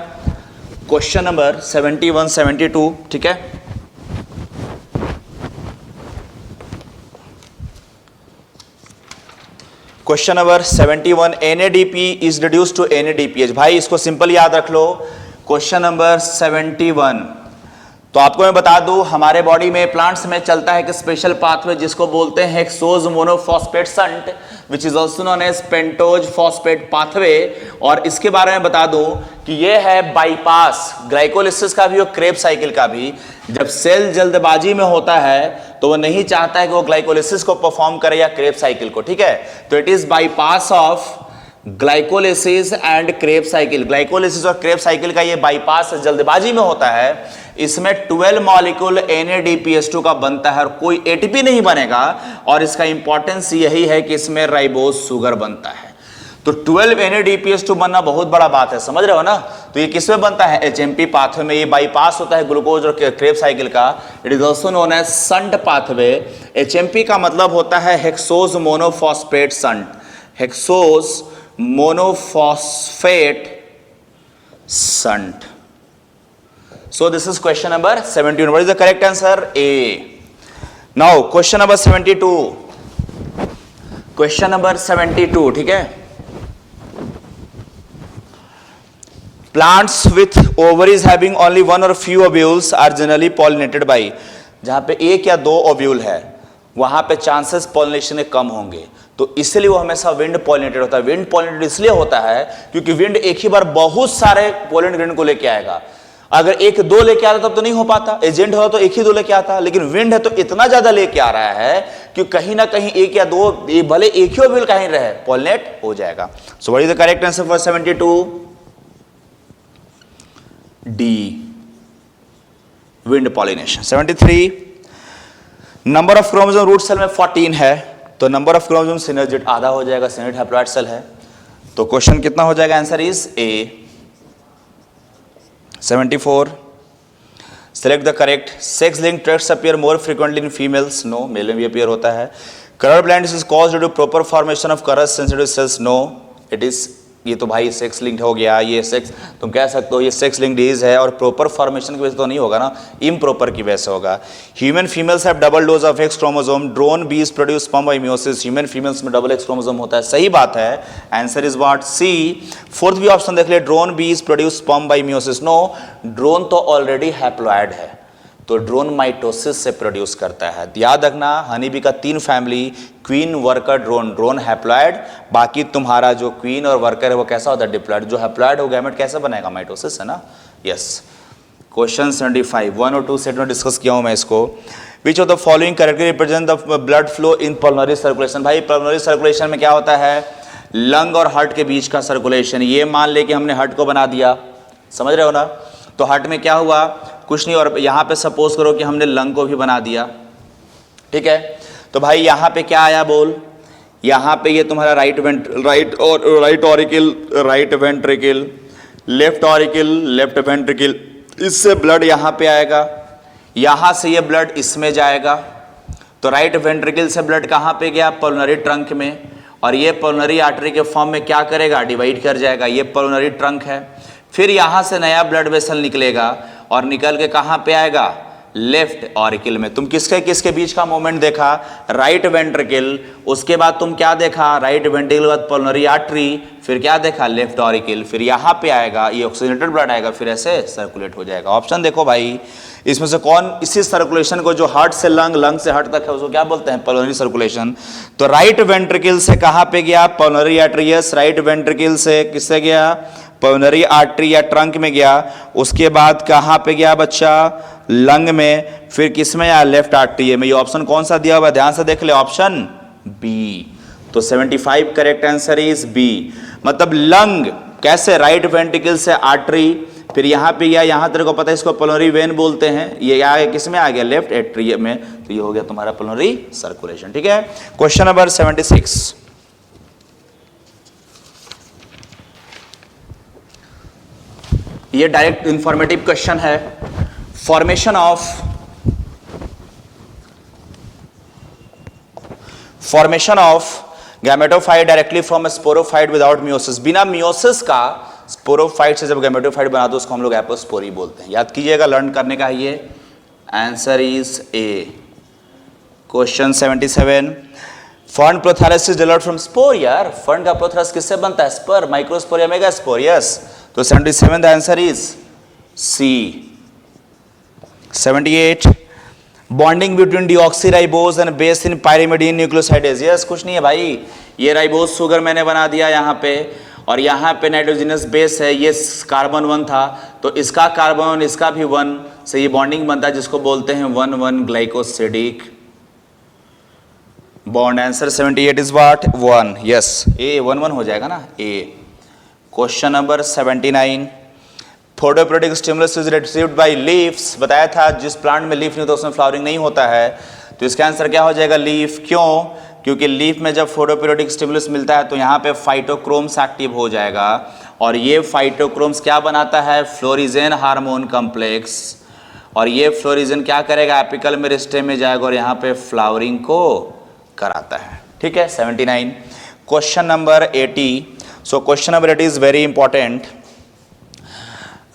S2: क्वेश्चन नंबर 71, 72, ठीक है। Question number 71, NADP is reduce to NADPH। भाई इसको सिंपल याद रख लो। क्वेश्चन नंबर 71, तो आपको मैं बता दूं, हमारे बॉडी में प्लांट्स में चलता है एक स्पेशल पाथवे जिसको बोलते हैं hexose monophosphate shunt, which is also known as pentose phosphate pathway. और इसके बारे में बता दूं कि ये है बाईपास ग्लाइकोलिसिस का भी और क्रेब साइकिल का भी। जब सेल जल्दबाजी में होता है तो वो नहीं चाहता है कि वो ग्लाइकोलिसिस को परफॉर्म करे या क्रेब साइकिल को, ठीक है। तो it is bypass of glycolysis and Krebs cycle. Glycolysis और क्रेब साइकिल का ये बाईपास जल्दबाजी में होता है। इसमें 12 मॉलिक्यूल NADPH2 का बनता है और कोई ATP नहीं बनेगा। और इसका इंपॉर्टेंस यही है कि इसमें राइबोज शुगर बनता है। तो 12 NADPH2 बनना बहुत बड़ा बात है, समझ रहे हो ना। तो ये किसमें बनता है? HMP पाथवे में। ये बाईपास होता है ग्लूकोज और क्रेब साइकिल का। It is also known as shunt pathway. HMP का मतलब होता है hexose monophosphate shunt, hexose monophosphate shunt. So this is question number 71. What is the correct answer? A. Now question number 72. Question number 72, ठीक है. Plants with ovaries having only one or few ovules are generally pollinated by. जहां पे एक या दो ovule है वहां पे चांसेस पॉलिनेशन के कम होंगे, तो इसलिए वो हमेशा विंड पॉलिनेटेड होता है. विंड पॉलिनेटेड इसलिए होता है क्योंकि विंड एक ही बार बहुत सारे पोलन ग्रेन को लेके आएगा. अगर एक दो लेके आता तब तो नहीं हो पाता. एजेंट हो तो एक ही दो लेके आता, लेकिन विंड है तो इतना ज्यादा लेके आ रहा है कि कहीं ना कहीं एक या दो, भले एक ही ओव्यूल कहीं रहे, पॉलिनेट हो जाएगा. So what is the correct answer for 72? D, wind pollination. 73. Number of chromosome root cell में 14 है, तो नंबर ऑफ क्रोमोसोम सिनर्जिड आधा हो जाएगा. सिनर्जिड हैप्लॉइड सेल है, तो क्वेश्चन कितना हो जाएगा? Answer is A. 74. Select the correct. Sex linked traits appear more frequently in females. No, male में भी appear होता है. Color blindness is caused due to proper formation of color sensitive cells. No, it is. ये तो भाई sex linked हो गया. ये सेक्स तुम कह सकते हो ये सेक्स लिंक्ड डिजीज है, और प्रॉपर फॉर्मेशन की वजह से तो नहीं होगा ना, इम्प्रॉपर की वजह से होगा. Human females have double dose of X chromosome. Drone bees produce sperm by meiosis. Human females में डबल एक्स क्रोमोसोम होता है. सही बात है. Answer is what? C. Fourth भी ऑप्शन देख ले. Drone bees produce sperm by meiosis. No, drone तो ऑलरेडी हैप्लॉइड है, तो ड्रोन माइटोसिस से प्रोड्यूस करता है. याद रखना, हनी बी का 3 family, queen, worker, drone. Drone haploid, बाकी तुम्हारा जो क्वीन और वर्कर है वो कैसा होता है? डिप्लॉइड. जो हैप्लॉइड हो गैमेट कैसे बनेगा? माइटोसिस है ना. यस. क्वेश्चन 75, 1 और 2 सेट में डिस्कस किया हूं मैं इसको. विच of the following correctly represent the blood flow in pulmonary circulation? भाई पल्मोनरी सर्कुलेशन में क्या होता है? लंग और हार्ट के बीच का सर्कुलेशन. ये मान ले कि हमने हार्ट को बना दिया, समझ रहे हो ना, तो हार्ट में क्या हुआ? कुछ नहीं. और यहां पे सपोज करो कि हमने लंग को भी बना दिया, ठीक है, तो भाई यहां पे क्या आया? बोल. यहां पे ये तुम्हारा right auricle, right ventricle, left auricle, left ventricle, इससे ब्लड यहां पे आएगा, यहां से ये ब्लड इसमें जाएगा. तो राइट वेंट्रिकल से ब्लड कहां पे गया? पल्मोनरी ट्रंक में, और ये पल्मोनरी आर्टरी के फॉर्म में क्या करेगा? डिवाइड कर जाएगा. ये पल्मोनरी ट्रंक है. फिर यहां से नया ब्लड वेसल निकलेगा और निकल के कहां पे आएगा? लेफ्ट ऑरिकल में. तुम किसके किसके बीच का मूवमेंट देखा? Right ventricle. उसके बाद तुम क्या देखा? राइट वेंट्रिकल के बाद पल्मोनरी आर्टरी, फिर क्या देखा? Left auricle. फिर यहां पे आएगा, ये ऑक्सीजनेटेड ब्लड आएगा, फिर ऐसे सर्कुलेट हो जाएगा. ऑप्शन देखो भाई, इसमें से कौन इसी सर्कुलेशन को जो हार्ट से लंग, लंग से हार्ट तक है, उसको क्या बोलते हैं? Pulmonary circulation. तो राइट वेंट्रिकल से कहां पे गया? Pulmonary artery. Yes, right ventricle से किससे गया? पल्मोनरी आर्टरी या ट्रंक में गया. उसके बाद कहां पे गया बच्चा? लंग में. फिर किस में? या लेफ्ट आर्टरी में. ये ऑप्शन कौन सा दिया हुआ? ध्यान से देख ले, ऑप्शन बी. तो 75 करेक्ट आंसर इज बी. मतलब लंग कैसे? राइट वेंट्रिकल से आर्टरी, फिर यहां पे गया, यहां तेरे को पता है इसको पल्मोनरी वेन बोलते हैं. ये आगे किस में आ गया? लेफ्ट एट्रियम में. तो ये हो गया तुम्हारा पल्मोनरी सर्कुलेशन. ठीक है. Question number 76. ये डायरेक्ट इंफॉर्मेटिव क्वेश्चन है. Formation of gametophyte directly from sporophyte without meiosis. बिना मियोसिस का स्पोरोफाइट से जब गैमेटोफाइट बना दो उसको हम लोग एपोस्पोरी बोलते हैं. याद कीजिएगा, लर्न करने का है ये. Answer is A. Question 77. Fern prothallus developed from spore. यार फर्न का प्रोथैलेसिस किससे बनता है? Spur, microsporia, megaspore. यस, तो 77 the answer is C. 78. Bonding between deoxyribose and base in pyrimidine nucleosidase. Yes, कुछ नहीं है भाई, ये राइबोज शुगर मैंने बना दिया यहाँ पे, और यहाँ पे नाइट्रोजनस बेस है, ये कार्बन 1 था, तो इसका कार्बन इसका भी 1 से ये बॉन्डिंग बनता है, जिसको बोलते हैं 1,1 glycosidic bond. Answer 78 is what? 1. Yes, A 1,1 हो जाएगा ना, A. Question number 79. Photoperiodic stimulus is received by leaves. बताया था जिस प्लांट में लीफ नहीं होता उसमें फ्लावरिंग नहीं होता है, तो इसका आंसर क्या हो जाएगा? लीफ. क्यों? क्योंकि लीफ में जब फोटोप्रोटिक स्टिमुलस मिलता है तो यहाँ पे फाइटोक्रोम्स एक्टिव हो जाएगा, और ये फाइटोक्रोम्स क्या बनाता है? फ्लोरिजेन हार्मोन कॉम्प्लेक्स. और ये फ्लोरिजेन क्या करेगा? एपिकल मेरिस्टेम में जाएगा और यहाँ पे फ्लावरिंग को कराता है. ठीक है. 79. Question number 80. So question number 80 is very important.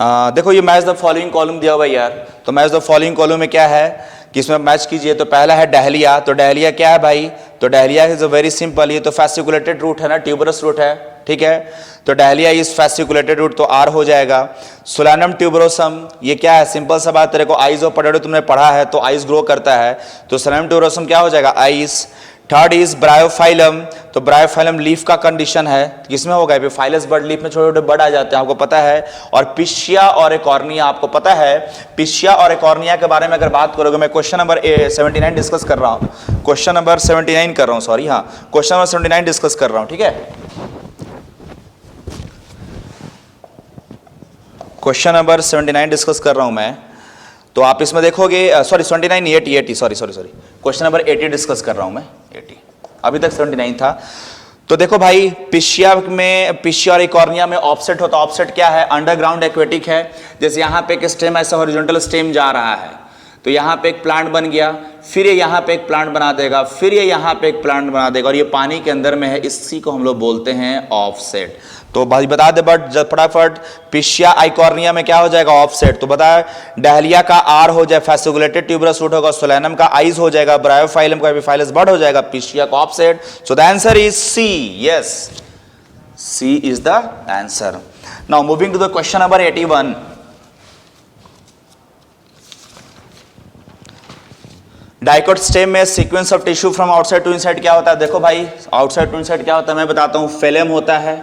S2: देखो ये मैच द फॉलोइंग कॉलम दिया हुआ है यार, तो मैच द फॉलोइंग कॉलम में क्या है कि इसमें मैच कीजिए। तो पहला है डहलिया, तो डहलिया क्या है भाई, तो डहलिया इज वेरी सिंपल, ये तो फैसिकुलेटेड रूट है ना, ट्यूबरस रूट है, ठीक है। तो डहलिया इज फैसिकुलेटेड रूट, तो आर हो जाएगा। सोलानम ट्यूबरोसम, ये क्या है, सिंपल सा बात, तेरे को आइस और पोटैटो तुमने पढ़ा है, तो आइस ग्रो करता है, तो सोलानम ट्यूबरोसम क्या हो जाएगा, आइस। थर्ड इज ब्रायोफाइलम, तो ब्रायोफाइलम लीफ का कंडीशन है, किसमें होगा, फाइलस बर्ड लीफ में छोटे छोटे बर्ड आ जाते हैं, आपको पता है। और पिशिया और एकॉर्निया, आपको पता है पिशिया और एकॉर्निया के बारे में अगर बात करोगे, मैं क्वेश्चन नंबर 79 डिस्कस कर रहा हूं, क्वेश्चन नंबर 79 कर रहा हूं, सॉरी, हाँ क्वेश्चन नंबर 79 डिस्कस कर रहा हूं, ठीक है। क्वेश्चन नंबर 79 डिस्कस कर रहा हूं मैं, तो आप इसमें देखोगे, sorry 79 80 sorry question number 80 discuss कर रहा हूं मैं, 80, अभी तक 79 था। तो देखो भाई, पिशिया और एकॉर्निया में ऑफसेट होता है। ऑफसेट क्या है, अंडरग्राउंड एक्वेटिक है। जैसे यहाँ पे एक स्टेम ऐसा हॉरिजॉन्टल स्टेम जा रहा है, तो यहाँ पे एक प्लांट बन गया, फिर ये यहाँ पे एक प्लांट बना देगा, फिर ये यहाँ पे एक प्लांट बना देगा, और ये पानी के अंदर में है, इसी को हम लोग बोलते हैं ऑफसेट। तो भाई बता दे बट फटाफट, पिशिया आइकॉर्निया में क्या हो जाएगा, ऑफसेट। तो बता, डहलिया का आर हो जाए, फैसिकुलेटेड ट्यूबरस रूट होगा, सोलैनम का आइज हो जाएगा, ब्रायोफाइलम का एपिफाइलस बर्ड हो जाएगा, पिशिया का offset. So the answer is C, yes, C is the answer. Now moving to the question number 81। Dicot stem में sequence of tissue from outside to inside क्या होता है। देखो भाई, आउटसाइड टू इनसाइड क्या होता है मैं बताता हूं। फेलेम होता है,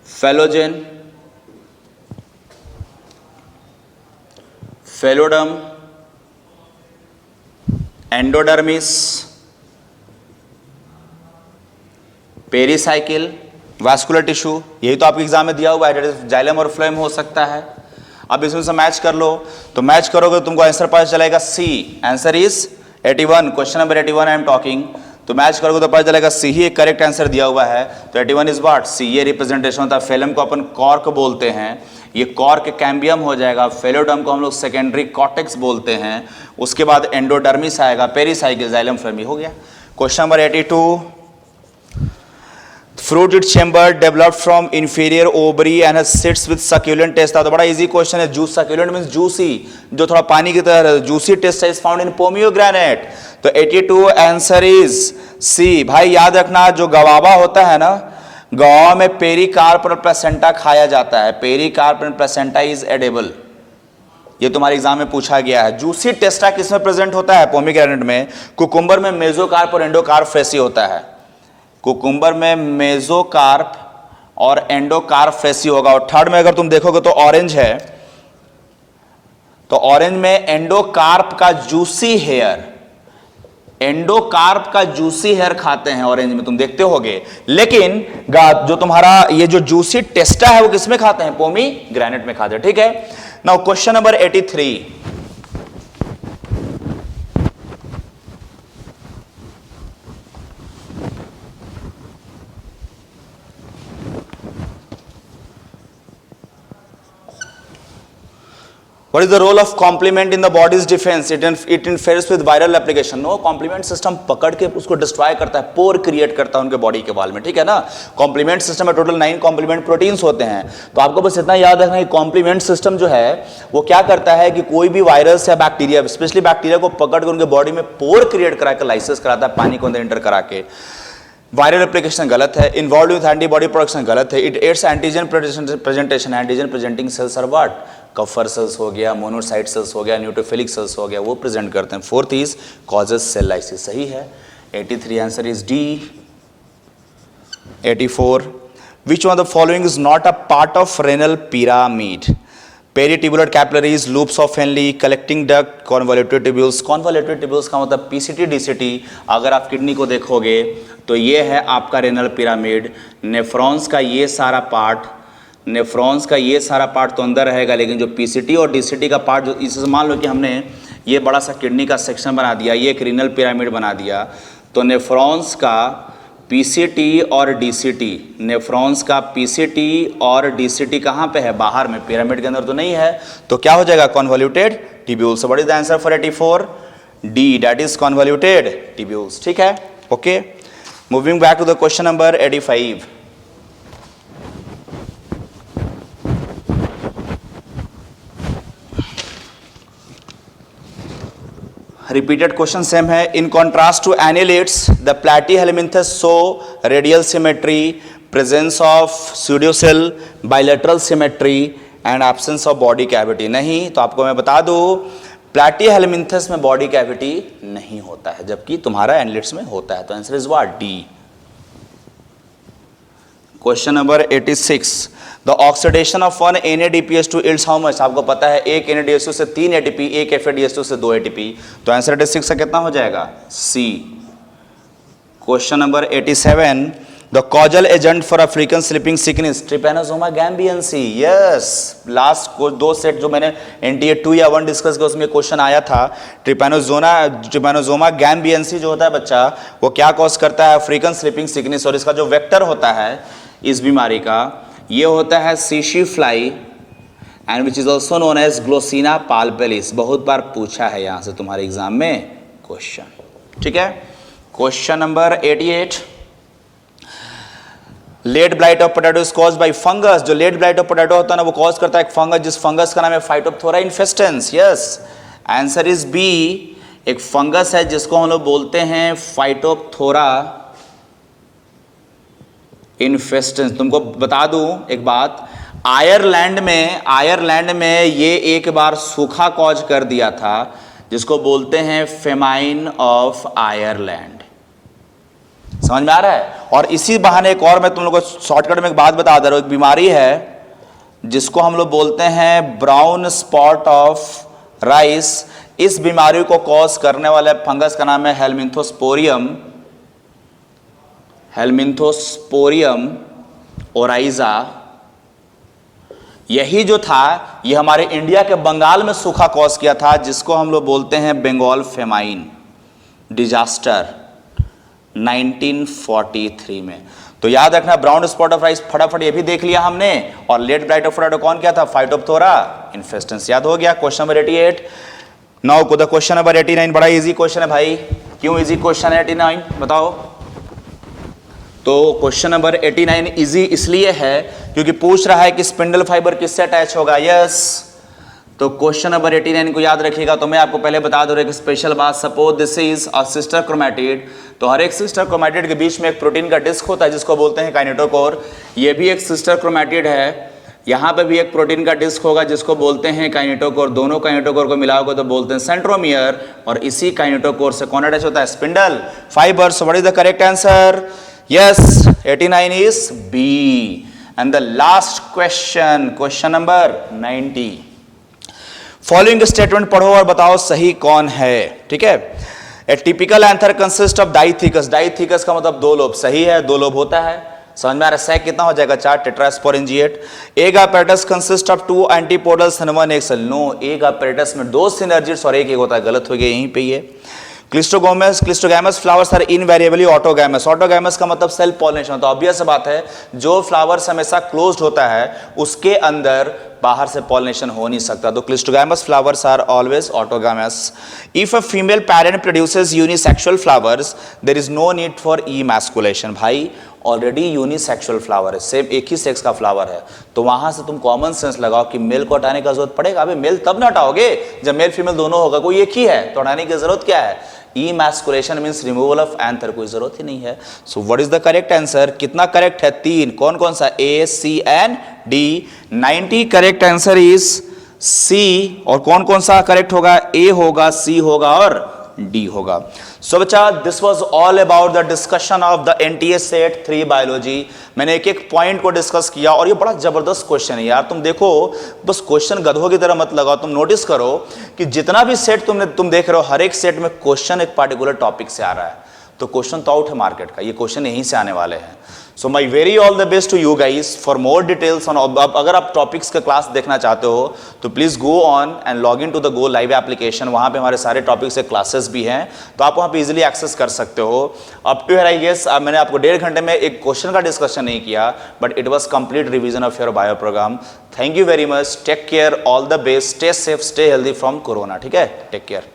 S2: phellogen, phelloderm, endodermis, pericycle, vascular tissue, यही तो आपके एग्जाम में दिया हुआ है, जाइलम और फ्लोएम हो सकता है। अब इसमें से मैच कर लो, तो मैच करोगे तो तुमको आंसर पता चलेगा C, answer is 81, question number 81 I am talking. तो मैच करोगे तो पता चलेगा सी ही एक करेक्ट आंसर दिया हुआ है। तो 81 इज व्हाट, सी, ये रिप्रेजेंटेशन होता है। फेलम को अपन कॉर्क बोलते हैं, ये कॉर्क कैम्बियम हो जाएगा। फेलोडम को हम लोग सेकेंडरी कॉर्टेक्स बोलते हैं। उसके बाद एंडोडर्मिस आएगा, पेरिसाइकिल, जाइलम, फ्लोएम, हो गया। Question number 82, fruit its chamber developed from inferior ovary and sits with succulent taste। तो बड़ा इजी क्वेश्चन है। जूस, succulent मींस जूसी, जो थोड़ा पानी की तरह, juicy taste is found in pomegranate. तो 82 आंसर इज सी। भाई याद रखना, जो गवावा होता है ना, गवावा में पेरिकार्प और प्लेसेंटा खाया जाता है। Pericarp and placenta is edible, ये तुम्हारे एग्जाम में पूछा गया है। जूसी टेस्टा किसमें प्रेजेंट होता है, पोमिग्रेनेट में। कुकुम्बर में मेसोकार्प और एंडोकार्प फ्रेसी होता है। कुकुम्बर में मेसोकार्प और एंडोकार्प फ्रेसी होगा। और थर्ड में अगर तुम देखोगे तो ऑरेंज है, तो ऑरेंज में एंडोकार्प का जूसी हेयर, एंडोकार्प का जूसी हेयर खाते हैं ऑरेंज में, तुम देखते होगे। लेकिन जो तुम्हारा ये जो जूसी टेस्टा है वो किसमें खाते हैं, पोमीग्रेनेट में खाते हैं, ठीक है। Now question number 83, What is the role of complement in the body's defense? It interferes with viral application. No, complement system पकड़ के उसको डिस्ट्रॉय करता है, पोर क्रिएट करता है उनके बॉडी के वाल में, ठीक है ना। कॉम्प्लीमेंट सिस्टम में टोटल 9 कॉम्प्लीमेंट प्रोटीन्स होते हैं। तो आपको बस इतना याद रखना है, कॉम्प्लीमेंट सिस्टम जो है वो क्या करता है कि कोई भी वायरस या बैक्टीरिया, स्पेशली बैक्टीरिया को पकड़ कर उनके बॉडी में पोर क्रिएट करा के लाइसिस कराता है, पानी को अंदर एंटर करा के। वायरल एप्लीकेशन गलत है। इन्वॉल्व विद एंटीबॉडी प्रोडक्शन गलत है। It aids antigen presentation, antigen presenting cells are what, Kupffer cells हो गया, मोनोसाइट सेल्स हो गया, न्यूट्रोफिलिक सेल्स हो गया, वो प्रेजेंट करते हैं। Fourth is causes cell lysis, सही है। 83 answer is D. 84, which one of the following is not a part of renal pyramid. Peritubular capillaries, loops of Henle, collecting duct, convoluted tubules. Convoluted tubules का मतलब PCT DCT. अगर आप kidney को देखोगे तो ये है आपका रेनल पिरामिड। नेफ्रॉन्स का ये सारा पार्ट, नेफ्रॉन्स का ये सारा पार्ट तो अंदर रहेगा, लेकिन जो पीसीटी और डीसीटी का पार्ट, जो इसे मान लो कि हमने ये बड़ा सा किडनी का सेक्शन बना दिया, ये एक रीनल पिरामिड बना दिया, तो नेफ्रॉन्स का पीसीटी और डीसीटी, नेफ्रॉन्स का पीसीटी और डीसीटी कहाँ पे है, बाहर में, पिरामिड के अंदर तो नहीं है। तो क्या हो जाएगा, convoluted tubules. What is the answer for 84? D, that is convoluted tubules, ठीक है, okay. Moving back to the question number 85। Repeated question same है. In contrast to annelids the platyhelminthes show radial symmetry, presence of pseudocoel, bilateral symmetry and absence of body cavity. नहीं, तो आपको मैं बता दूं प्लैटीहेलमिन्थस में बॉडी कैविटी नहीं होता है, जबकि तुम्हारा एनिलिड्स में होता है. तो answer is what? D. Question number 86. The oxidation of 1 NADPH2 yields how much? आपको पता है एक NADH2 से 3 ATP, एक FADH2 से 2 ATP. तो आंसर 86 का कितना हो जाएगा? C. Question number 87. The causal agent for African sleeping sickness trypanosoma gambiense. Yes, last को 2 सेट जो मैंने NTA 2 या 1 डिस्कस किया उसमें क्वेश्चन आया था. ट्रिपैनोसोमा गैम्बियंसी जो होता है बच्चा, वो क्या कॉज करता है? African sleeping sickness. और इसका जो वेक्टर होता है इस बीमारी का, ये होता है सीशी fly and which is also known as glossina palpalis. बहुत बार पूछा है यहां से तुम्हारे एग्जाम में क्वेश्चन. ठीक है. Question number 88. Late blight of potato is caused by fungus. जो लेट ब्लाइट ऑफ पोटैटो होता है ना, वो कॉज करता है एक फंगस, जिस फंगस का नाम है phytophthora infestans. Yes, answer is B. एक फंगस है जिसको हम लोग बोलते हैं फाइटोप्थोरा इन्फेस्टेंस. तुमको बता दूं एक बात, आयरलैंड में ये एक बार सूखा कॉज कर दिया था, जिसको बोलते हैं फेमाइन ऑफ आयरलैंड. समझ में आ रहा है? और इसी बहाने एक और मैं तुम लोगों को शॉर्टकट में एक बात बता दे रहा हूं. एक बीमारी है जिसको हम लोग बोलते हैं ब्राउन स्पॉट ऑफ राइस. इस बीमारी को कॉज करने वाले फंगस का नाम है हेलमिंथोस्पोरियम ओराइजा. यही जो था, ये हमारे इंडिया के बंगाल में सूखा कॉज किया था, जिसको हम लोग बोलते हैं बंगाल फेमाइन डिजास्टर 1943 में. तो याद रखना, ब्राउन स्पॉट ऑफ राइस फटाफट ये भी देख लिया हमने. और लेट ब्लाइट ऑफ पोटैटो कौन क्या था? Phytophthora infestans. याद हो गया. Question number 88. Now the question number 89. बड़ा इजी क्वेश्चन है भाई. क्यों इजी क्वेश्चन है 89? बताओ. तो क्वेश्चन नंबर 89 इजी इसलिए है क्योंकि पूछ रहा है कि स्पिंडल फाइबर किससे अटैच होगा. यस, तो क्वेश्चन नंबर 89 को याद रखिएगा. तो मैं आपको पहले बता दूं एक स्पेशल बात. Suppose this is a sister chromatid. तो हर एक सिस्टर क्रोमैटिड के बीच में एक प्रोटीन का डिस्क होता है जिसको बोलते हैं काइनेटोकोर. ये भी एक सिस्टर क्रोमैटिड है. यहाँ पे भी एक प्रोटीन का डिस्क होगा जिसको बोलते हैं काइनेटोकोर. दोनों काइनेटोकोर को मिलाओगे तो बोलते हैं सेंट्रोमियर. और इसी काइनेटोकोर से कौन अटैच होता है? Spindle fibre. So what is the correct answer? Yes, 89 is B. And the last question, question number 90. Following statement पढ़ो और बताओ सही कौन है. ठीक है. A typical anther consists of diathecus. Diathecus का मतलब 2 लोब. सही है, 2 लोब होता है. समझ में आ रहा है? सैक कितना हो जाएगा? 4. टेट्रास्पोरेंजिएट. एक apparatus consists of 2 antipodals and 1 axil. No, एक apparatus में 2 synergids और एक होता है. गलत हो गया यहीं पे ये. Cleistogamous flowers are invariably autogamous. Autogamous का मतलब सेल्फ पॉलिनेशन. तो ऑब्वियस बात है, जो फ्लावर्स हमेशा क्लोज्ड होता है उसके अंदर बाहर से पॉलिनेशन हो नहीं सकता. तो cleistogamous flowers are always autogamous. If a female parent produces unisexual flowers there is no need for emasculation. भाई ऑलरेडी यूनिसेक्सुअल फ्लावर है, सेम एक ही सेक्स का फ्लावर है. तो वहां से तुम कॉमन सेंस लगाओ कि मेल को हटाने का जरूरत पड़ेगा. अबे मेल तब ना हटाओगे जब मेल फीमेल दोनों होगा. कोई एक ही है तो हटाने की जरूरत क्या है? Emasculation means removal of anther. कोई जरूरत ही नहीं है. So what is the correct answer? कितना करेक्ट है? 3. कौन कौन सा? A, C and D. 90 correct answer is C. और कौन कौन सा करेक्ट होगा? A होगा, C होगा और D होगा. सो बच्चा, this was all about the discussion of the NTA set 3 biology. मैंने एक एक पॉइंट को डिस्कस किया और ये बड़ा जबरदस्त क्वेश्चन है यार. तुम देखो, बस क्वेश्चन गधों की तरह मत लगाओ. तुम नोटिस करो कि जितना भी सेट तुम देख रहे हो, हर एक सेट में क्वेश्चन एक पार्टिकुलर टॉपिक से आ रहा है. तो क्वेश्चन तो आउट है मार्केट का. ये क्वेश्चन यहीं से आने वाले हैं. So my very all the best to you guys. For more details on, अगर आप टॉपिक्स का क्लास देखना चाहते हो तो please go on and log in to the go live application. वहां पे हमारे सारे टॉपिक्स के क्लासेस भी हैं, तो आप वहां पे इजीली एक्सेस कर सकते हो. Up to here I guess मैंने आपको 1.5 घंटे में एक क्वेश्चन का डिस्कशन नहीं किया, but it was complete revision of your bio program. Thank you very much. Take care. All the best. Stay safe, stay healthy from corona. ठीक है. Take care.